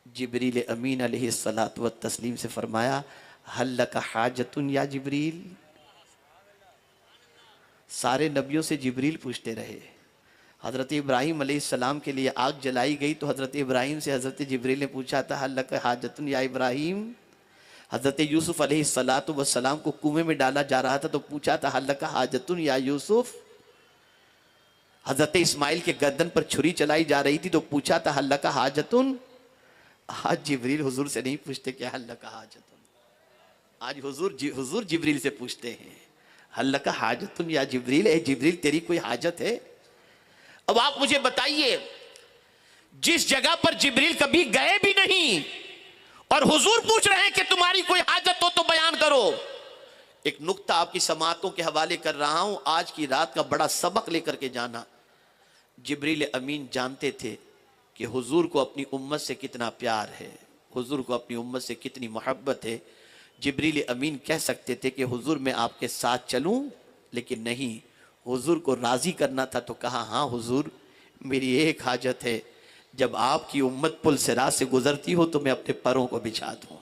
जिब्रील अमीन अलैहिस्सलातु व तस्लीम से फरमाया, हल लका हाजतुन या जिब्रील। सारे नबियों से जिब्रील पूछते रहे। हज़रत इब्राहीम अलैहिस्सलाम के लिए आग जलाई गई तो हज़रत इब्राहीम से हज़रत जिब्रील ने पूछा था, हल लका हाजतुन या इब्राहीम। हज़रत यूसुफ अलैहिस्सलातु वस्सलाम को कुएं में डाला जा रहा था तो पूछा था, हल लका हाजतुन या यूसुफ। हज़रत इस्माइल के गर्दन पर छुरी चलाई जा रही थी तो पूछा था, हल लका हाजतुन। आज जिब्रील हुजूर से नहीं पूछते कि हल लका हाजतुन, आज हुजूर जिब्रील से पूछते हैं, हल लका हाजतुन या जिब्रील, ए जिब्रील तेरी कोई हाजत है। अब आप मुझे बताइए, जिस जगह पर जिब्रील कभी गए भी नहीं और हुजूर पूछ रहे हैं कि तुम्हारी कोई हाजत हो तो बयान करो। एक नुक्ता आपकी समातों के हवाले कर रहा हूं, आज की रात का बड़ा सबक लेकर के जाना। जिब्रील अमीन जानते थे कि हुजूर को अपनी उम्मत से कितना प्यार है, हुजूर को अपनी उम्मत से कितनी मोहब्बत है। जिब्रील अमीन कह सकते थे कि हुजूर मैं आपके साथ चलूं, लेकिन नहीं, हुजूर को राजी करना था तो कहा, हाँ हुजूर मेरी एक हाजत है, जब आपकी उम्मत पुल सिरात से गुजरती हो तो मैं अपने पैरों को बिछा दूं,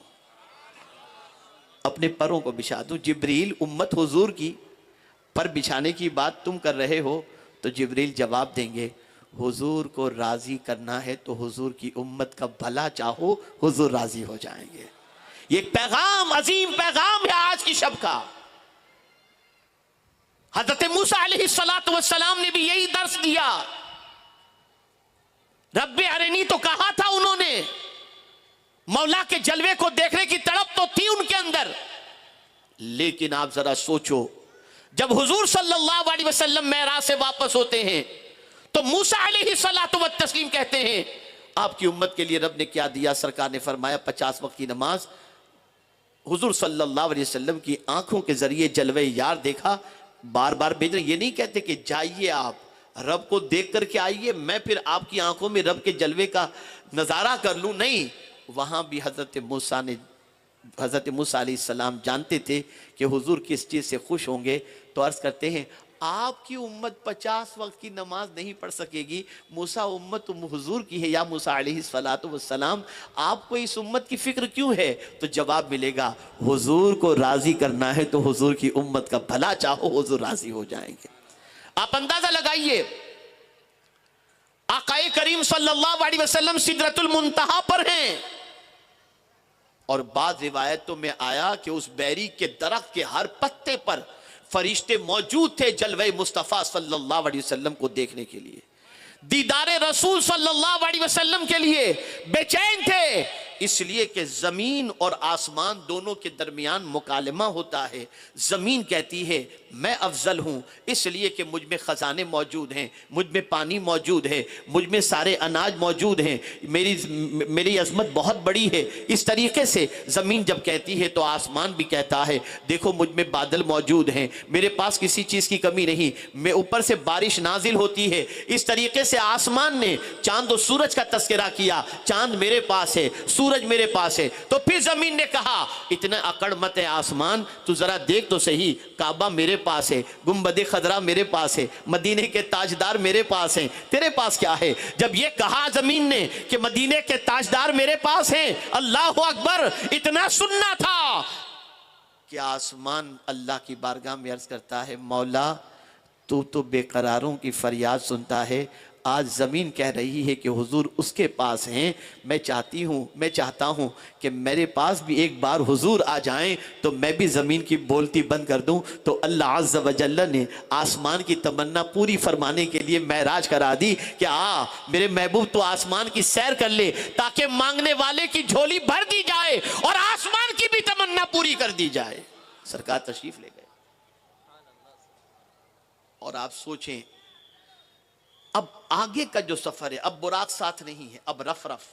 अपने पैरों को बिछा दूं। जिब्रील उम्मत हुजूर की पर बिछाने की बात तुम कर रहे हो, तो जिब्रील जवाब देंगे, हुजूर को राजी करना है तो हुजूर की उम्मत का भला चाहो, हुजूर राजी हो जाएंगे। ये पैगाम, अजीम पैगाम है आज की शब का। हजरत मूसा अलैहिस्सलातु वस्सलाम ने भी यही दर्स दिया। रब्बे अरनी तो कहा था उन्होंने, मौला के जलवे को देखने की तड़प तो थी उनके अंदर, लेकिन आप जरा सोचो, जब हुजूर सल्लल्लाहु अलैहि वसल्लम मेराज से वापस होते हैं तो मूसा अलैहिस्सलातु व तस्लीम कहते हैं, आपकी उम्मत के लिए रब ने क्या दिया? सरकार ने फरमाया 50 वक्त की नमाज। हुजूर सल्लल्लाहु अलैहि वसल्लम की आंखों के जरिए जलवे यार देखा, बार बार भेज रहे। ये नहीं कहते कि जाइए आप रब को देख करके आइए, मैं फिर आपकी आंखों में रब के जलवे का नजारा कर लूं, नहीं। वहां भी हजरत मूसा अलैहिस्सलाम जानते थे कि हुजूर किस चीज से खुश होंगे, तो अर्ज करते हैं, आपकी उम्मत 50 वक्त की नमाज नहीं पढ़ सकेगी, मूसा उम्मत हुजूर की है, या मूसा अलैहिस्सलातु वस्सलाम आपको इस उम्मत की फिक्र क्यों है? तो जवाब मिलेगा, हुजूर को राजी करना है तो हुजूर की उम्मत का भला चाहो, हुजूर राजी हो जाएंगे। आप अंदाजा लगाइए, आकाए करीम सल्लल्लाहु अलैहि वसल्लम सिदरतुल मुंतहा पर हैं, और बाद रिवायतों में आया कि उस बैरी के दरख्त के हर पत्ते पर फरिश्ते मौजूद थे जलवे मुस्तफ़ा सल्लल्लाहु अलैहि वसल्लम को देखने के लिए, दीदारे रसूल सल्लल्लाहु अलैहि वसल्लम के लिए बेचैन थे, इसलिए कि जमीन और आसमान दोनों के दरमियान मुकालमा होता है। जमीन कहती है मैं अफजल हूं, इसलिए कि मुझ में खजाने मौजूद हैं, मुझ में पानी मौजूद है, मुझ में सारे अनाज मौजूद हैं, मेरी अजमत बहुत बड़ी है। इस तरीके से जमीन जब कहती है तो आसमान भी कहता है, देखो मुझ में बादल मौजूद हैं, मेरे पास किसी चीज की कमी नहीं, मैं ऊपर से बारिश नाजिल होती है। इस तरीके से आसमान ने चांद और सूरज का तस्करा किया, चांद मेरे पास है, सूरज मेरे पास है। तो फिर जमीन ने कहा, इतना अकड़ मत है आसमान, तू जरा देख तो सही, काबा मेरे पास है, गुंबद खदरा मेरे पास है, मदीने के ताजदार मेरे पास हैं, तेरे पास क्या है? जब ये कहा जमीन ने कि मदीने के ताजदार मेरे पास हैं, अल्लाह अकबर, इतना सुनना था कि आसमान अल्लाह की बारगाह में अर्ज करता है, मौला तू तो बेकरारों की फरियाद सुनता है, आज ज़मीन कह रही है कि हुजूर उसके पास हैं। मैं चाहता हूँ कि मेरे पास भी एक बार हुजूर आ जाएं तो मैं भी ज़मीन की बोलती बंद कर दूं। तो अल्लाह अज़्ज़ व जल्ल ने आसमान की तमन्ना पूरी फरमाने के लिए महराज करा दी कि मेरे महबूब तो आसमान की सैर कर ले, ताकि मांगने वाले की झोली भर दी जाए और आसमान की भी तमन्ना पूरी कर दी जाए। सरकार तशरीफ ले गए। और आप सोचें, अब आगे का जो सफर है, अब बुराक साथ नहीं है, अब रफ रफ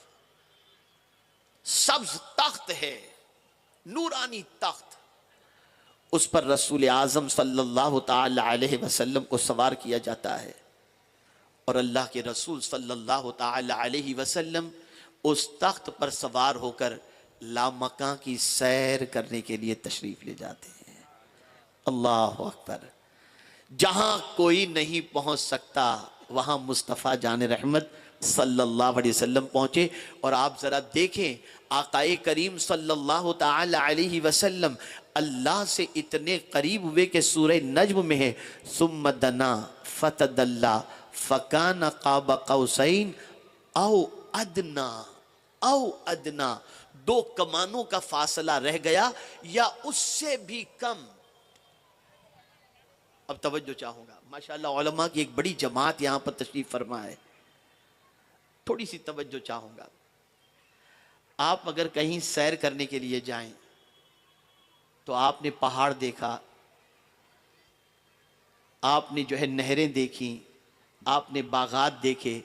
सब्ज तख्त है, नूरानी तख्त, उस पर रसूल आजम सल्लल्लाहु ताला अलैहि वसल्लम को सवार किया जाता है और अल्लाह के रसूल सल्लल्लाहु ताला अलैहि वसल्लम उस तख्त पर सवार होकर लामकां की सैर करने के लिए तशरीफ ले जाते हैं। अल्लाह अकबर। जहां कोई नहीं पहुंच सकता वहां मुस्तफ़ा जान रहमत सल्लल्लाहु अलैहि वसल्लम पहुंचे। और आप जरा देखें, आकाए करीम सल्लल्लाहु ताला अलैहि वसल्लम अल्लाह से इतने करीब हुए कि सूरह नज्म में है, सुम्मा दना फतदल्ला फकान क़ाब क़ौसैन औ अदना, दो कमानों का फासला रह गया या उससे भी कम। अब तवज्जो चाहूंगा, माशाअल्लाह उलमा की एक बड़ी जमात यहां पर तशरीफ फरमा है, थोड़ी सी तवज्जो चाहूंगा। आप अगर कहीं सैर करने के लिए जाएं तो आपने पहाड़ देखा, आपने जो है नहरें देखी, आपने बागात देखे,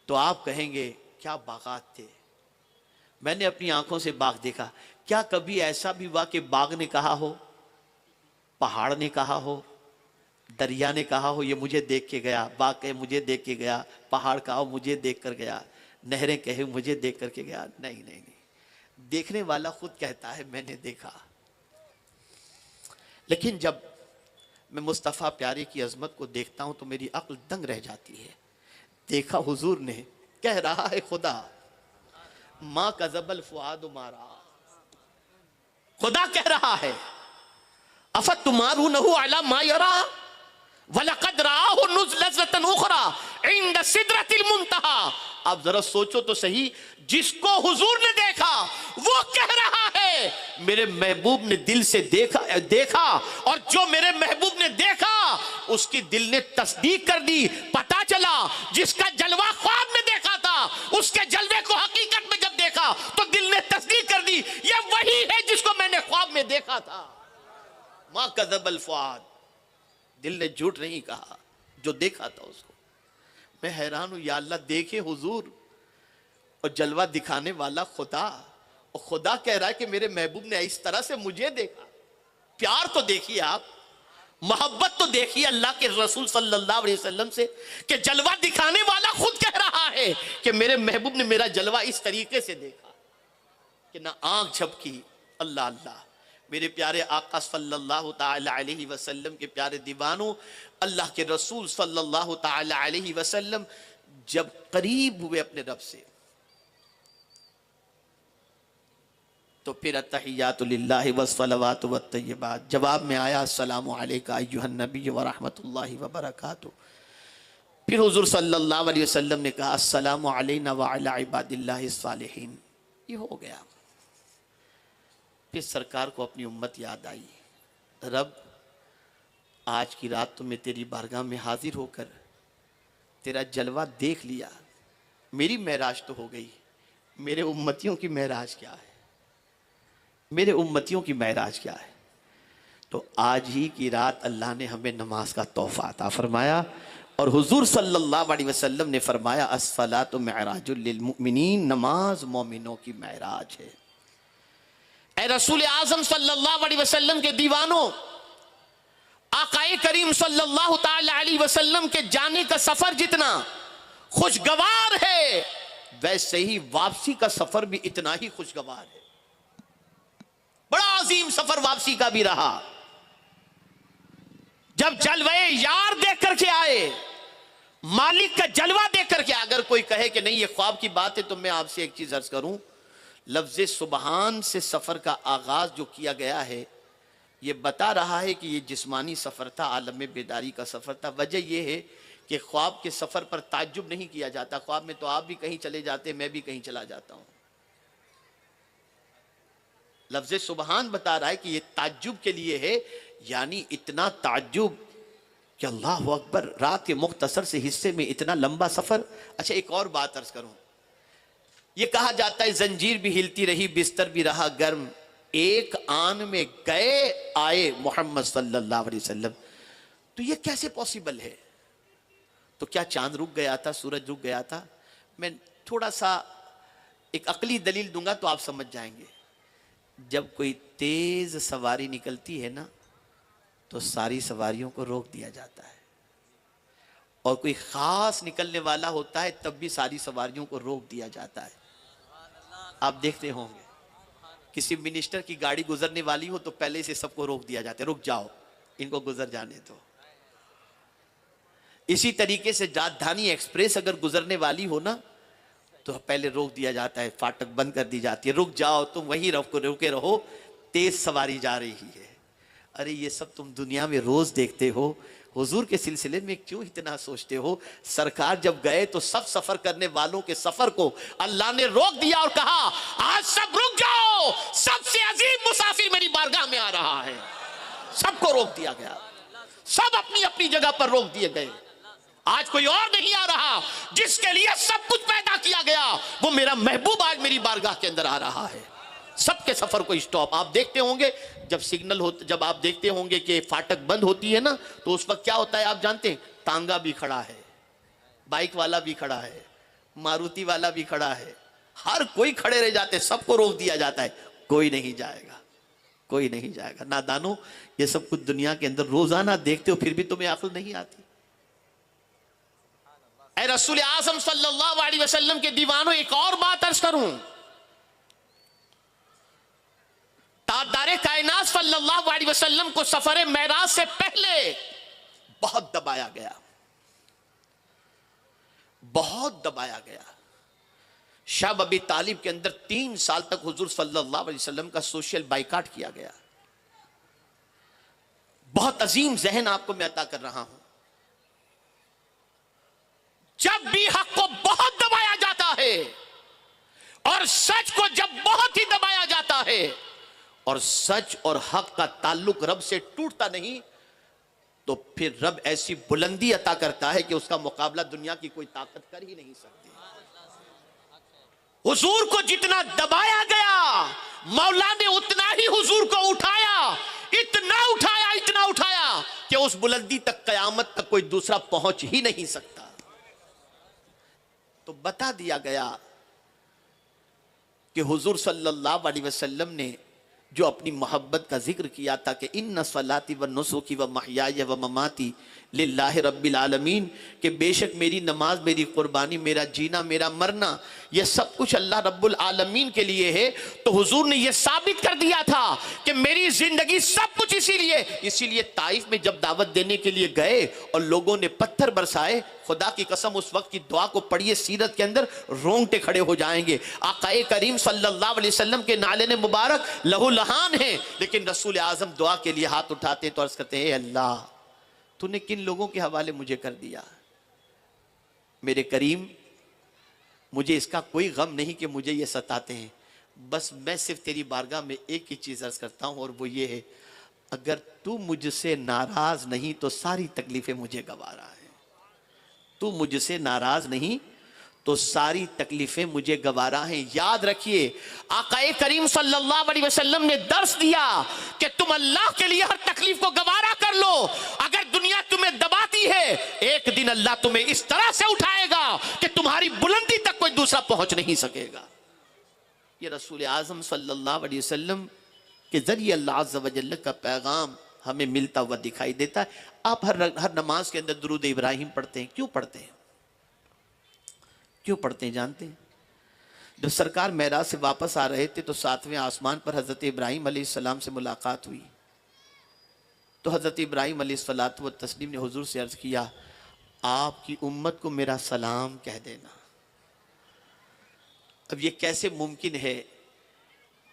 तो आप कहेंगे क्या बागात थे, मैंने अपनी आंखों से बाग देखा। क्या कभी ऐसा भी हुआ कि बाग ने कहा हो, पहाड़ ने कहा हो, दरिया ने कहा हो ये मुझे देख के गया, बाग कहे मुझे देख के गया, पहाड़ कहा मुझे देख कर गया, नहरें कहे मुझे देख करके गया? नहीं नहीं नहीं, देखने वाला खुद कहता है मैंने देखा। लेकिन जब मैं मुस्तफ़ा प्यारे की अजमत को देखता हूं तो मेरी अक्ल दंग रह जाती है। देखा हुजूर ने, कह रहा है खुदा, माँ का जबल फुआद मारा, खुदा कह रहा है अफत तुम्हारू नहु अला मा यरा वलक़द राहु नुज़लतन उख़रा इंद सिदरतिल मुंतहा। आप जरा सोचो तो सही, जिसको हुजूर ने देखा वो कह रहा है मेरे महबूब ने दिल से देखा और जो मेरे महबूब ने देखा उसकी दिल ने तस्दीक कर दी। पता चला जिसका जलवा ख्वाब में देखा था उसके जलवे को हकीकत में जब देखा तो दिल ने तस्दीक कर दी, ये वही है जिसको मैंने ख्वाब में देखा था। मा कज़बल फुआद, दिल ने झूठ नहीं कहा, जो देखा था उसको। मैं हैरान हूं, या अल्लाह देखे हुजूर और जलवा दिखाने वाला खुदा, और खुदा कह रहा है कि मेरे महबूब ने इस तरह से मुझे देखा। प्यार तो देखिए आप, मोहब्बत तो देखिए अल्लाह के रसूल सल्लल्लाहु अलैहि वसल्लम से, कि जलवा दिखाने वाला खुद कह रहा है कि मेरे महबूब ने मेरा जलवा इस तरीके से देखा कि ना आंख झपकी। अल्लाह अल्लाह, मेरे प्यारे आका सल्लल्लाहु ताला अलैहि वसल्लम के प्यारे दीवानों, अल्लाह के रसूल सल्लल्लाहु ताला अलैहि वसल्लम जब करीब हुए अपने रब से तो फिर अत्तहियातु लिल्लाहि वस्सलावातु वत्तय्यिबात, जवाब में आया अस्सलामु अलैका अय्युहन नबी व रहमतुल्लाहि व बरकातुहू। फिर हुजूर सल्लल्लाहु अलैहि वसल्लम ने कहा अस्सलामु अलैना व अला इबादिल्लाहिस सालिहीन। ये हो गया। फिर सरकार को अपनी उम्मत याद आई, रब आज की रात तो मैं तेरी बारगाह में हाजिर होकर तेरा जलवा देख लिया, मेरी महराज तो हो गई, मेरे उम्मतियों की महराज क्या है, मेरे उम्मतियों की महराज क्या है। तो आज ही की रात अल्लाह ने हमें नमाज का तोहफा अता फरमाया और हुजूर सल्लल्लाहु अलैहि वसल्लम ने फरमाया अस्सलातु मिअराजुल लिल मुमिनीन, नमाज मोमिनों की महराज है। ऐ रसूल आजम सल्लल्लाहु अलैहि वसल्लम के दीवानों, आकाए करीम सल्लल्लाहु ताला अलैहि वसल्लम के जाने का सफर जितना खुशगवार है वैसे ही वापसी का सफर भी इतना ही खुशगवार है। बड़ा अजीम सफर वापसी का भी रहा। जब जलवे यार देख करके आए, मालिक का जलवा देख करके, अगर कोई कहे कि नहीं ये ख्वाब की बात है तो मैं आपसे एक चीज अर्ज करूं, लफ्ज़ सुबहान से सफ़र का आगाज़ जो किया गया है ये बता रहा है कि ये जिस्मानी सफ़र था, आलम बेदारी का सफ़र था। वजह यह है कि ख्वाब के सफर पर ताज्जुब नहीं किया जाता। ख्वाब में तो आप भी कहीं चले जाते, मैं भी कहीं चला जाता हूं। लफ्ज़ सुबहान बता रहा है कि ये ताज्जुब के लिए है, यानी इतना ताज्जुब कि अल्लाह अकबर, रात के मुख्तसर से हिस्से में इतना लंबा सफर। अच्छा, एक और बात अर्ज करूं, ये कहा जाता है जंजीर भी हिलती रही, बिस्तर भी रहा गर्म, एक आन में गए आए मोहम्मद सल्लल्लाहु अलैहि वसल्लम। तो ये कैसे पॉसिबल है? तो क्या चांद रुक गया था, सूरज रुक गया था? मैं थोड़ा सा एक अकली दलील दूंगा तो आप समझ जाएंगे। जब कोई तेज सवारी निकलती है ना, तो सारी सवारियों को रोक दिया जाता है, और कोई खास निकलने वाला होता है तब भी सारी सवारियों को रोक दिया जाता है। आप देखते होंगे किसी मिनिस्टर की गाड़ी गुजरने वाली हो तो पहले से सबको रोक दिया जाता है, रुक जाओ, इनको गुजर जाने दो। इसी तरीके से राजधानी एक्सप्रेस अगर गुजरने वाली हो ना, तो पहले रोक दिया जाता है, फाटक बंद कर दी जाती है, रुक जाओ, तुम वहीं रुके रहो, तेज सवारी जा रही है। अरे ये सब तुम दुनिया में रोज देखते हो, हुजूर के सिलसिले में क्यों इतना सोचते हो? सरकार जब गए तो सब सफर करने वालों के सफर को अल्लाह ने रोक दिया और कहा आज सब रुक जाओ, सबसे अजीम मुसाफिर मेरी बारगाह में आ रहा है। सबको रोक दिया गया, सब अपनी अपनी जगह पर रोक दिए गए। आज कोई और नहीं आ रहा, जिसके लिए सब कुछ पैदा किया गया वो मेरा महबूब आज मेरी बारगाह के अंदर आ रहा है। सबके सफर को स्टॉप। आप देखते होंगे जब सिग्नल हो, जब आप देखते होंगे कि फाटक बंद होती है ना, तो उस वक्त क्या होता है आप जानते हैं? तांगा भी खड़ा है, बाइक वाला भी खड़ा है, मारुति वाला भी खड़ा है, हर कोई खड़े रह जाते, सबको रोक दिया जाता है, कोई नहीं जाएगा, कोई नहीं जाएगा। नादानो, ये सब कुछ दुनिया के अंदर रोजाना देखते हो, फिर भी तुम्हें अक्ल नहीं आती। ऐ रसूल आज़म सल्लल्लाहु अलैहि वसल्लम के दीवानों, एक और बात अर्ज करूं, ताजदारे कायनात सल्लल्लाहु अलैहि वसल्लम को सफरे मेराज से पहले बहुत दबाया गया, बहुत दबाया गया। शब अबी तालिब के अंदर 3 साल तक हुजूर सल्लल्लाहु अलैहि वसल्लम का सोशल बाइकाट किया गया। बहुत अजीम जहन आपको मैं अता कर रहा हूं। जब भी हक को बहुत दबाया जाता है और सच को जब बहुत ही दबाया जाता है और सच और हक का ताल्लुक रब से टूटता नहीं, तो फिर रब ऐसी बुलंदी अता करता है कि उसका मुकाबला दुनिया की कोई ताकत कर ही नहीं सकती। हुजूर को जितना दबाया गया, मौला ने उतना ही हुजूर को उठाया, इतना उठाया, इतना उठाया कि उस बुलंदी तक कयामत तक कोई दूसरा पहुंच ही नहीं सकता। तो बता दिया गया कि हुजूर सल्लल्लाहु अलैहि वसल्लम ने जो अपनी मोहब्बत का जिक्र किया था कि इन्ना सलाती व नुसुकी व महयाय व ममाती लिल्लाहि रब्बिल आलमीन, कि बेशक मेरी नमाज, मेरी कुर्बानी, मेरा जीना, मेरा मरना, यह सब कुछ अल्लाह रब्बुल आलमीन के लिए है। तो हुजूर ने यह साबित कर दिया था कि मेरी जिंदगी सब कुछ इसीलिए ताइफ में जब दावत देने के लिए गए और लोगों ने पत्थर बरसाए, खुदा की कसम उस वक्त की दुआ को पढ़िए, सीरत के अंदर रोंगटे खड़े हो जाएंगे। आकाए करीम सल्लल्लाहु अलैहि वसल्लम के नाले मुबारक लहू लहान है, लेकिन रसूल आजम दुआ के लिए हाथ उठाते हैं तो अर्ज करते हैं, अल्लाह तूने किन लोगों के हवाले मुझे कर दिया? मेरे करीम, मुझे इसका कोई गम नहीं कि मुझे ये सताते हैं, बस मैं सिर्फ तेरी बारगाह में एक ही चीज अर्ज करता हूं और वो ये है, अगर तू मुझसे नाराज नहीं तो सारी तकलीफें मुझे गवारा है। तू मुझसे नाराज नहीं तो सारी तकलीफें मुझे गवारा हैं। याद रखिए, आकाए करीम सल्लल्लाहु अलैहि वसल्लम ने दर्स दिया कि तुम अल्लाह के लिए हर तकलीफ को गवारा कर लो। अगर दुनिया तुम्हें दबाती है, एक दिन अल्लाह तुम्हें इस तरह से उठाएगा कि तुम्हारी बुलंदी तक कोई दूसरा पहुंच नहीं सकेगा। ये रसूल आजम सल्लल्लाहु अलैहि वसल्लम के जरिए अल्लाह अज़्ज़ व जल्ल का पैगाम हमें मिलता हुआ दिखाई देता है। आप हर नमाज के अंदर दुरूद इब्राहिम पढ़ते हैं। क्यों पढ़ते हैं? क्यों पढ़ते हैं जानते हैं? जब सरकार मेराज से वापस आ रहे थे तो 7वें आसमान पर हज़रत इब्राहिम अलैहिस्सलाम से मुलाकात हुई। तो हज़रत इब्राहिम अलैहिस्सलातु व तस्लीम ने हुजूर से अर्ज़ किया, आपकी उम्मत को मेरा सलाम कह देना। अब ये कैसे मुमकिन है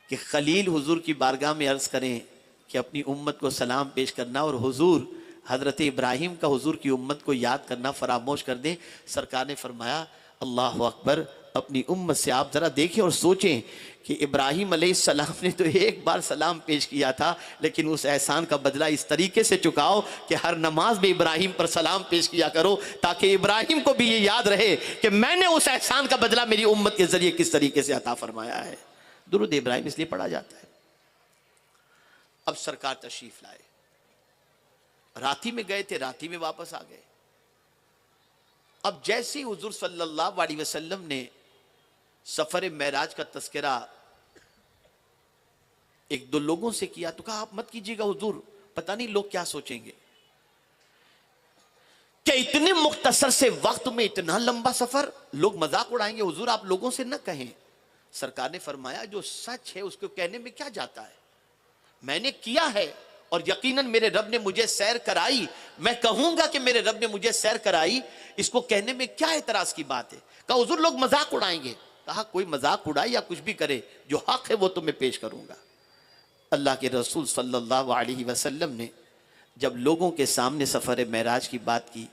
कि खलील हुजूर की बारगाह में अर्ज़ करें कि अपनी उम्मत को सलाम पेश करना, और हुजूर हज़रत इब्राहीम का हुजूर की उम्मत को याद करना फरामोश कर दें। सरकार ने फरमाया अल्लाह अकबर, अपनी उम्मत से आप ज़रा देखें और सोचें कि इब्राहीम अलैहिस्सलाम ने तो एक बार सलाम पेश किया था, लेकिन उस एहसान का बदला इस तरीके से चुकाओ कि हर नमाज में इब्राहीम पर सलाम पेश किया करो, ताकि इब्राहीम को भी ये याद रहे कि मैंने उस एहसान का बदला मेरी उम्मत के ज़रिए किस तरीके से अता फरमाया है। दुरूद इब्राहीम इसलिए पढ़ा जाता है। अब सरकार तशरीफ लाए, राती में गए थे, राती में वापस आ गए। अब जैसे ही हुजूर सल्लल्लाहु अलैहि वसल्लम ने सफर मेराज का तस्करा एक दो लोगों से किया तो कहा आप मत कीजिएगा हुजूर, पता नहीं लोग क्या सोचेंगे कि इतने मुख्तसर से वक्त में इतना लंबा सफर, लोग मजाक उड़ाएंगे। हुजूर आप लोगों से न कहें। सरकार ने फरमाया जो सच है उसको कहने में क्या जाता है, मैंने किया है और यकीनन मेरे रब ने मुझे सैर कराई, मैं कहूंगा कि मेरे रब ने मुझे सैर कराई, इसको कहने में क्या एतराज की बात है। कहा हुजूर लोग मजाक उड़ाएंगे। कहा कोई मजाक उड़ाए या कुछ भी करे, जो हक है वो तो मैं पेश करूंगा। अल्लाह के रसूल सल्लल्लाहु अलैहि वसल्लम ने जब लोगों के सामने सफ़र मेराज की बात की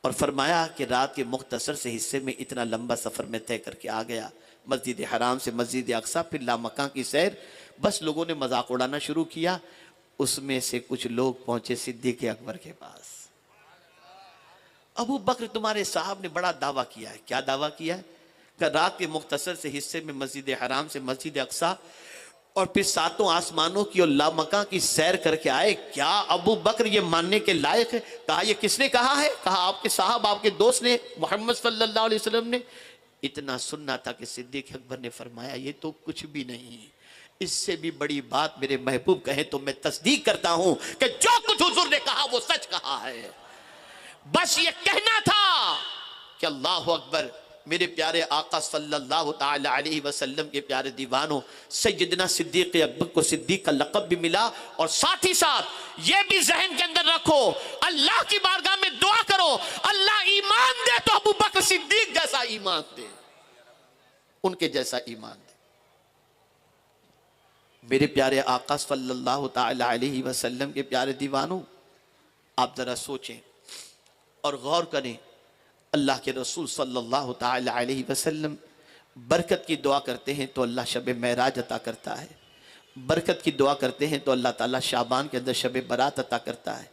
और फरमाया कि रात के मुख्तसर से हिस्से में इतना लंबा सफ़र में तय करके आ गया, मस्जिद हराम से मस्जिद अक्सा, फिर लामकां की सैर, बस लोगों ने मजाक उड़ाना शुरू किया। उसमें से कुछ लोग पहुंचे सिद्दीक़ अकबर के पास। अबू बकर तुम्हारे साहब ने बड़ा दावा किया है। क्या दावा किया है? कि रात के मुख्तसर से हिस्से में मस्जिद हराम से मस्जिद अक्सा और फिर सातों आसमानों की और लामकां की सैर करके आए। क्या अबू बकर ये मानने के लायक है? कहा ये किसने कहा है? कहा आपके साहब, आपके दोस्त ने, मोहम्मद सल्लल्लाहु अलैहि वसल्लम ने। इतना सुनना था कि सिद्दीक़ अकबर ने फरमाया ये तो कुछ भी नहीं, इससे भी बड़ी बात मेरे महबूब कहे तो मैं तस्दीक करता हूं कि जो कुछ हुजूर ने कहा वो सच कहा है। बस ये कहना था कि अल्लाह अकबर। मेरे प्यारे आका सल्लल्लाहु ताला अलैहि वसल्लम के प्यारे दीवानों, सैयदना सिद्दीक़ अकबर को सिद्दीक़ का लक़ब भी मिला। और साथ ही साथ ये भी जहन के अंदर रखो, अल्लाह की बारगाह में दुआ करो, अल्लाह ईमान दे तो अबू बकर सिद्दीक़ जैसा ईमान दे, उनके जैसा ईमान दे। मेरे प्यारे आका सल्लल्लाहु ताला अलैहि वसल्लम के प्यारे दीवानों, आप जरा सोचें और गौर करें। अल्लाह के रसूल सल्लल्लाहु ताला अलैहि वसल्लम बरकत की दुआ करते हैं तो अल्लाह शब मेराज अता करता है, बरकत की दुआ करते हैं तो अल्लाह ताला शाबान के अंदर शब बरात अता करता है,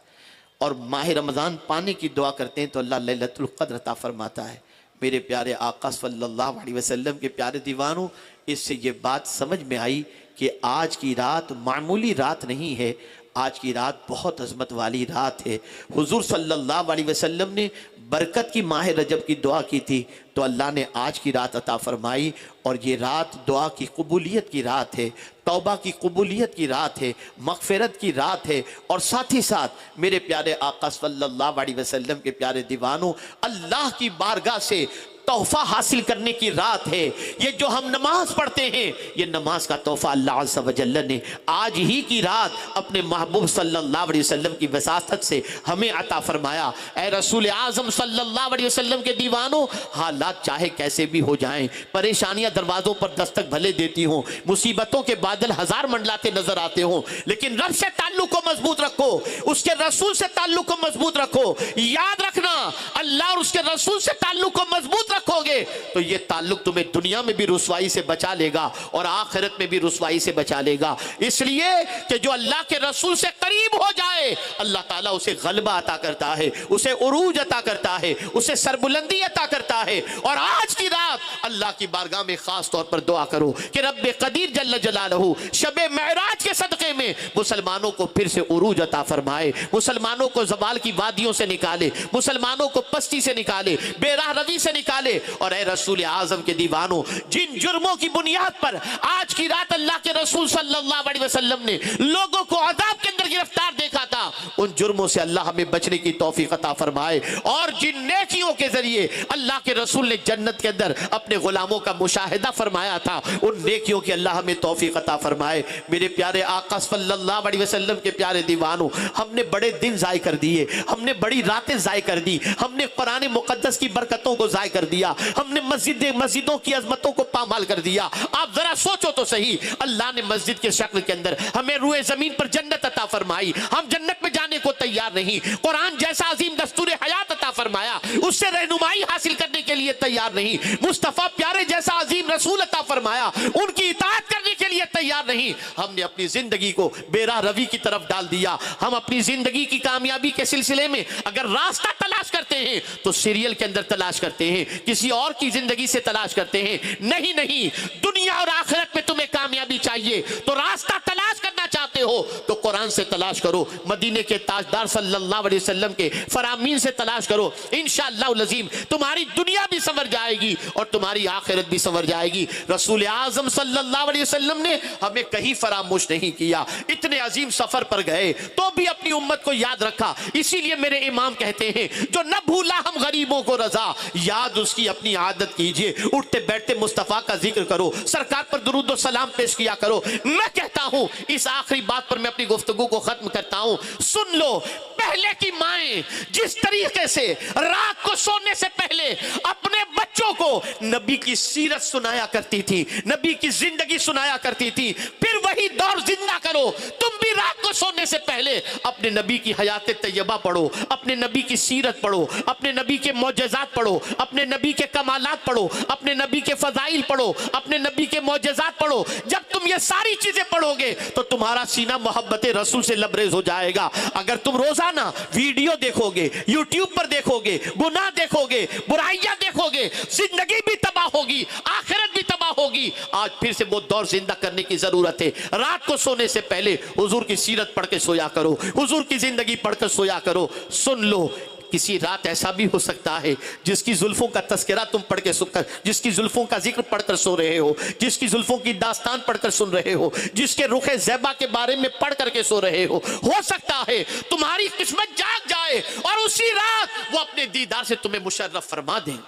और माह रमज़ान पाने की दुआ करते हैं तो अल्लाह लैलतुल क़द्र अता फरमाता है। मेरे प्यारे आका सल्लल्लाहु अलैहि वसल्लम के प्यारे दीवानों, इससे ये बात समझ में आई कि आज की रात मामूली रात नहीं है, आज की रात बहुत अजमत वाली रात है। हुजूर सल्लल्लाहु अलैहि वसल्लम ने बरकत की माह रजब की दुआ की थी तो अल्लाह ने आज की रात अता फरमाई, और ये रात दुआ की कबूलियत की रात है, तौबा की कबूलियत की रात है, मग़फ़िरत की रात है। और साथ ही साथ मेरे प्यारे आका सल्लल्लाहु अलैहि वसल्लम के प्यारे दीवानों, अल्लाह की बारगाह से तोहफा हासिल करने की रात है। ये जो हम नमाज पढ़ते हैं, ये नमाज का तोहफा अल्लाह अज़्ज़ व जल्ल ने आज ही की रात अपने महबूब सल्लल्लाहु अलैहि वसल्लम की वसातत से हमें अता फरमाया। ए रसूल आज़म सल्लल्लाहु अलैहि वसल्लम के दीवानों, हालात चाहे कैसे भी हो जाएं, परेशानियां दरवाज़ों पर दस्तक भले देती हों, मुसीबतों के बादल हजार मंडलाते नजर आते हों, लेकिन रब से ताल्लुक को मजबूत रखो, उसके रसूल से ताल्लुक को मजबूत रखो। याद रखना, अल्लाह और उसके रसूल से ताल्लुक को मजबूत रखोगे तो ये ताल्लुक तुम्हें दुनिया में भी रुसवाई से बचा लेगा और आखिरत में भी रुसवाई से बचा लेगा। इसलिए कि जो अल्लाह के रसूल से करीब हो जाए, अल्लाह ताला उसे गलबा अता करता है, उसे उरूज अता करता है, उसे सरबुलंदी अता करता है। और आज की रात अल्लाह की बारगाह में खास तौर पर दुआ करो कि रब्बे कदीर जल्ल जलालहू शबे मेराज के सदक़े में मुसलमानों को फिर से उरूज अता फरमाए, मुसलमानों को ज़वाल की वादियों से निकाले, मुसलमानों को पस्ती से निकाले, बेराह रवी से निकाले। और ए रसूल आज़म के दीवानों, जिन जुर्मों की बुनियाद पर आज की रात अल्लाह के रसूल सल्लल्लाहु अलैहि वसल्लम ने लोगों को अज़ाब के अंदर गिरफ्तार देखा था, उन जुर्मों से अल्लाह हमें बचने की तौफीक अता फरमाए। और जिन नेकियों के जरिए अल्लाह के रसूल ने जन्नत के अंदर अपने गुलामों का मुशाहिदा फरमाया था, उन नेकियों की अल्लाह हमें तौफीक अता फरमाए। मेरे प्यारे आका सल्लल्लाहु अलैहि वसल्लम के प्यारे दीवानों, हमने बड़े दिन ज़ाय कर दिए, हमने बड़ी रातें ज़ाय कर दी, हमने कुरान मुक़द्दस की बरकतों को ज़ाय कर दिया, हमने मस्जिदों की अजमतों को पामाल कर दिया। आप जरा सोचो तो सही, अल्लाह ने मस्जिद के शक्ल के अंदर हमें रूए जमीन पर जन्नत अता फरमाई, हम जन्नत जन्नत में जाने को तैयार नहीं, कुरान जैसा अजीम दस्तूर हयात अता फरमाया उससे रहनुमाई हासिल करने के लिए तैयार नहीं, मुस्तफा प्यारे जैसा अजीम रसूल अता फरमाया उनकी इताअत करने के लिए तैयार नहीं। हमने अपनी जिंदगी को बेराह रवी की तरफ डाल दिया। हम अपनी जिंदगी की कामयाबी के सिलसिले में अगर रास्ता तलाश करते हैं तो सीरियल के अंदर तलाश करते हैं, किसी और की जिंदगी से तलाश करते हैं। नहीं नहीं, दुनिया और आखिरत में तुम्हें कामयाबी चाहिए तो रास्ता तलाश करना चाहते हो तो कुरान से तलाश करो, मदीने के ताजदार सल्लल्लाहु अलैहि वसल्लम के फरामीन से तलाश करो। इंशाअल्लाह अज़ीम तुम्हारी दुनिया भी संवर जाएगी और तुम्हारी आखिरत भी संवर जाएगी। रसूल आज़म सल्लल्लाहु अलैहि वसल्लम ने हमें कहीं फरामोश नहीं किया। इतने अजीम सफर पर गए तो भी अपनी उम्मत को याद रखा। इसीलिए मेरे इमाम कहते हैं जो न भूला हम गरीबों को रजा, याद उसकी अपनी आदत कीजिए। उठते बैठते मुस्तफा का जिक्र करो, सरकार पर दुरूद और सलाम पेश किया करो। मैं कहता हूं इस आखिरी बात पर मैं अपनी गुफ्तगू को खत्म करता हूं। सुन लो, पहले की माएं जिस तरीके से रात को सोने से पहले अपने बच्चों को नबी की सीरत सुनाया करती थी, नबी की जिंदगी सुनाया करती थी, फिर वही दौर जिंदा करो। तुम भी रात को सोने से पहले अपने नबी की हयात तैयबा पढ़ो, अपने नबी की सीरत पढ़ो, अपने नबी के मौजज़ात पढ़ो, अपने नबी के कमालात पढ़ो, अपने नबी के फजाइल पढ़ो, अपने नबी के मौजज़ात पढ़ो। जब तुम ये सारी चीजें पढ़ोगे तो तुम्हारा सीना मोहब्बत रसूल से लबरेज हो जाएगा। अगर तुम रोजाना वीडियो देखोगे, यूट्यूब पर देखोगे, गुनाह देखोगे, बुराइयां देखोगे, जिंदगी भी तबाह होगी, आखिरत भी तबाह होगी। आज फिर से वो दौर जिंदा करने की जरूरत है। रात को सोने से पहले हुजूर की सीरत पढ़ के सोया करो, हुजूर की जिंदगी पढ़कर सोया करो। सुन लो, किसी रात ऐसा भी हो सकता है जिसकी जुल्फों का तस्करा तुम पढ़ के सुनकर, जिसकी जुल्फों का जिक्र पढ़कर सो रहे हो, जिसकी जुल्फों की दास्तान पढ़कर सुन रहे हो, जिसके रुखे ज़ैबा के बारे में पढ़ करके सो रहे हो सकता है तुम्हारी किस्मत जाग जाए और उसी रात वो अपने दीदार से तुम्हें मुशर्रफ फरमा दें।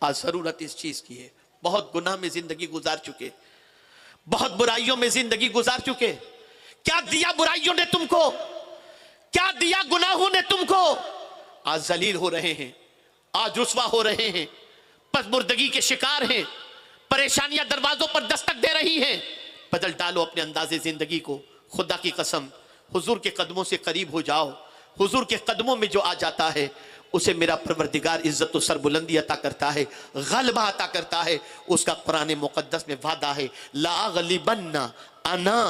आज जरूरत इस चीज की है। बहुत गुनाह में जिंदगी गुजार चुके, बहुत बुराइयों में जिंदगी गुजार चुके। क्या दिया बुराइयों ने तुमको, क्या दिया गुनाहों ने तुमको? आज जलील हो रहे हैं, आज रुस्वा हो रहे हैं, पसमुर्दगी के शिकार हैं, परेशानियां दरवाजों पर दस्तक दे रही हैं। बदल डालो अपने अंदाजे जिंदगी को। खुदा की कसम, हुजूर के कदमों से करीब हो जाओ। हुजूर के कदमों में जो आ जाता है उसे मेरा परवरदिगार इज्जत और सरबुलंदी अता करता है, गलबा अता करता है। उसका कुरान मुकद्दस में वादा है, ला गलिबन्ना अना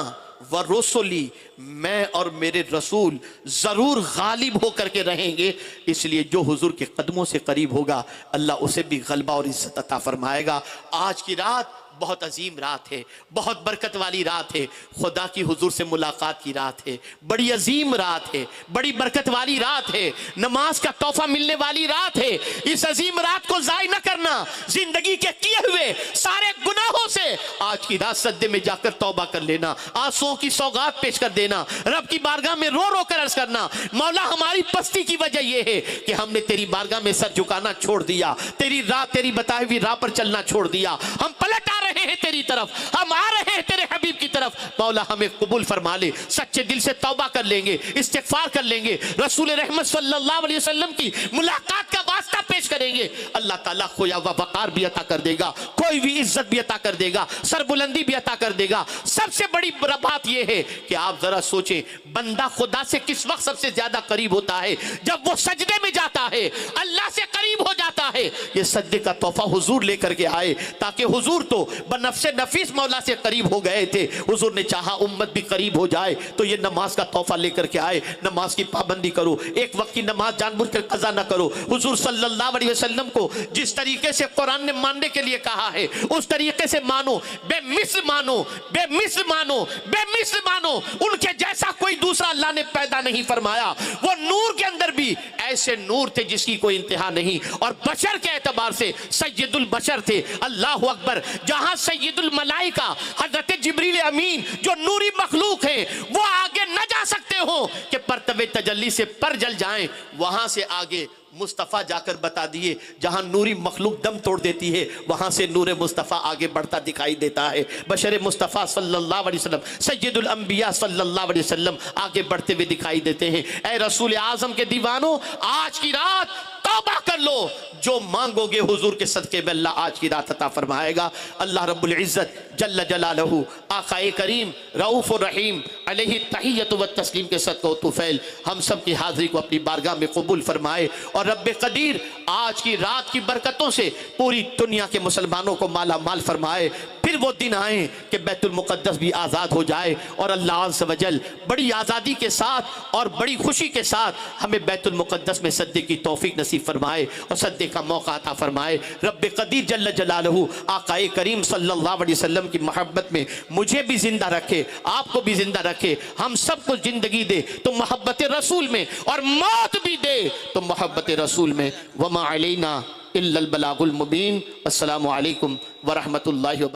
व रसूली, मैं और मेरे रसूल जरूर गालिब होकर के रहेंगे। इसलिए जो हुजूर के कदमों से करीब होगा अल्लाह उसे भी गलबा और इज्जत अता फरमाएगा। आज की रात बहुत अजीम रात है, बहुत बरकत वाली रात है, खुदा की हुजूर से मुलाकात की रात है, बड़ी अजीम रात है, बड़ी बरकत वाली रात है, नमाज का तोहफा मिलने वाली रात है। इस अजीम रात को जाय न करना। जिंदगी के किए हुए सारे गुनाहों से आज की रात सद्दे में जाकर तौबा कर लेना, आंसुओं की सौगात पेश कर देना, रब की बारगाह में रो रो कर अर्ज करना, मौला हमारी पस्ती की वजह यह है कि हमने तेरी बारगाह में सर झुकाना छोड़ दिया, तेरी बताई हुई राह पर चलना छोड़ दिया। हम पलट आ रहे हैं तेरी तरफ, हम आ रहे हैं तेरे हबीब की तरफ। मौला हमें कबूल फरमा ले, सच्चे दिल से तौबा कर लेंगे, इस्तिगफार कर लेंगे, रसूल रहमत सल्लल्लाहु अलैहि वसल्लम की मुलाकात का वास्ता पेश करेंगे। अल्लाह ताला खोया हुआ वकार भी अता कर देगा, कोई भी इज्जत भी अता कर देगा, सरबुलंदी भी अता कर देगा। सबसे बड़ी बात यह है कि आप जरा सोचें, बंदा खुदा से किस वक्त सबसे ज्यादा करीब होता है? जब वो सजदे में जाता है, अल्लाह से करीब हो जाता है। ये सजदे का तोहफा हुजूर लेकर के आए, ताकि हुजूर तो बनफ्से नफीस मौला से करीब हो गए थे। हुजूर ने चाहा उम्मत भी करीब हो जाए तो ये नमाज का तोहफा लेकर के आए। नमाज की पाबंदी करो, एक वक्त की नमाज जानबूझकर कज़ा ना करो। हुजूर सल्लल्लाहु अलैहि वसल्लम को जिस तरीके से कुरान ने मानने के लिए कहा है उस तरीके से मानो, बेमिस्ल मानो, बेमिस्ल मानो, बेमिस्ल मानो। उनके जैसा कोई दूसरा अल्लाह ने पैदा नहीं फरमाया। वो नूर के अंदर भी ऐसे नूर थे जिसकी कोई इंतहा नहीं, और बशर के एतबार से सैयदुल बशर थे। अल्लाह अकबर। जहां सैयदुल मलाइका हजरत जिब्रील अमीन जो नूरी मखलूक है वो आगे न जा सकते हो कि परतवे तजल्ली से पर जल जाएं, वहां से आगे मुस्तफ़ा जाकर बता दिए। जहां नूरी मखलूक दम तोड़ देती है वहां से नूर मुस्तफ़ा आगे बढ़ता दिखाई देता है। बशर मुस्तफ़ा सल्लल्लाहु अलैहि वसल्लम, सैयदुल अंबिया सल्लल्लाहु अलैहि वसल्लम आगे बढ़ते हुए दिखाई देते हैं। ऐ रसूल आज़म के दीवानों, आज की रात तौबा कर लो, जो मांगोगे हुजूर के सदके में अल्लाह आज की रात अता फरमाएगा। अल्लाह रब्बुल इज्जत जल्ल जलालहू आकाए करीम रऊफ़ रहीम अलैहि तहियत व तस्लीम के सदक़े तुफ़ैल हम सब की हाज़िरी को अपनी बारगाह में कबूल फरमाए और रब्बे कदीर आज की रात की बरकतों से पूरी दुनिया के मुसलमानों को माला माल फरमाए। फिर वो दिन आए कि बैतुल मुक़द्दस भी आज़ाद हो जाए और अल्लाह अज़्ज़ व जल बड़ी आज़ादी के साथ और बड़ी खुशी के साथ हमें बैतुल मुक़द्दस में सद्दे की तौफीक नसीब फरमाए और सद्दे का मौका अता फरमाए। रब्बे कदीर जल्ल जलालहू आकाए करीम सल्लल्लाहु अलैहि वसल्लम की मोहब्बत में मुझे भी जिंदा रखे, आपको भी जिंदा रखे, हम सबको जिंदगी दे तो मोहब्बत रसूल में और मौत भी दे तो मोहब्बत रसूल में। वमा अलैना इल्लल बलागुल मुबीन। अस्सलामु अलैकुम व रहमतुल्लाहि व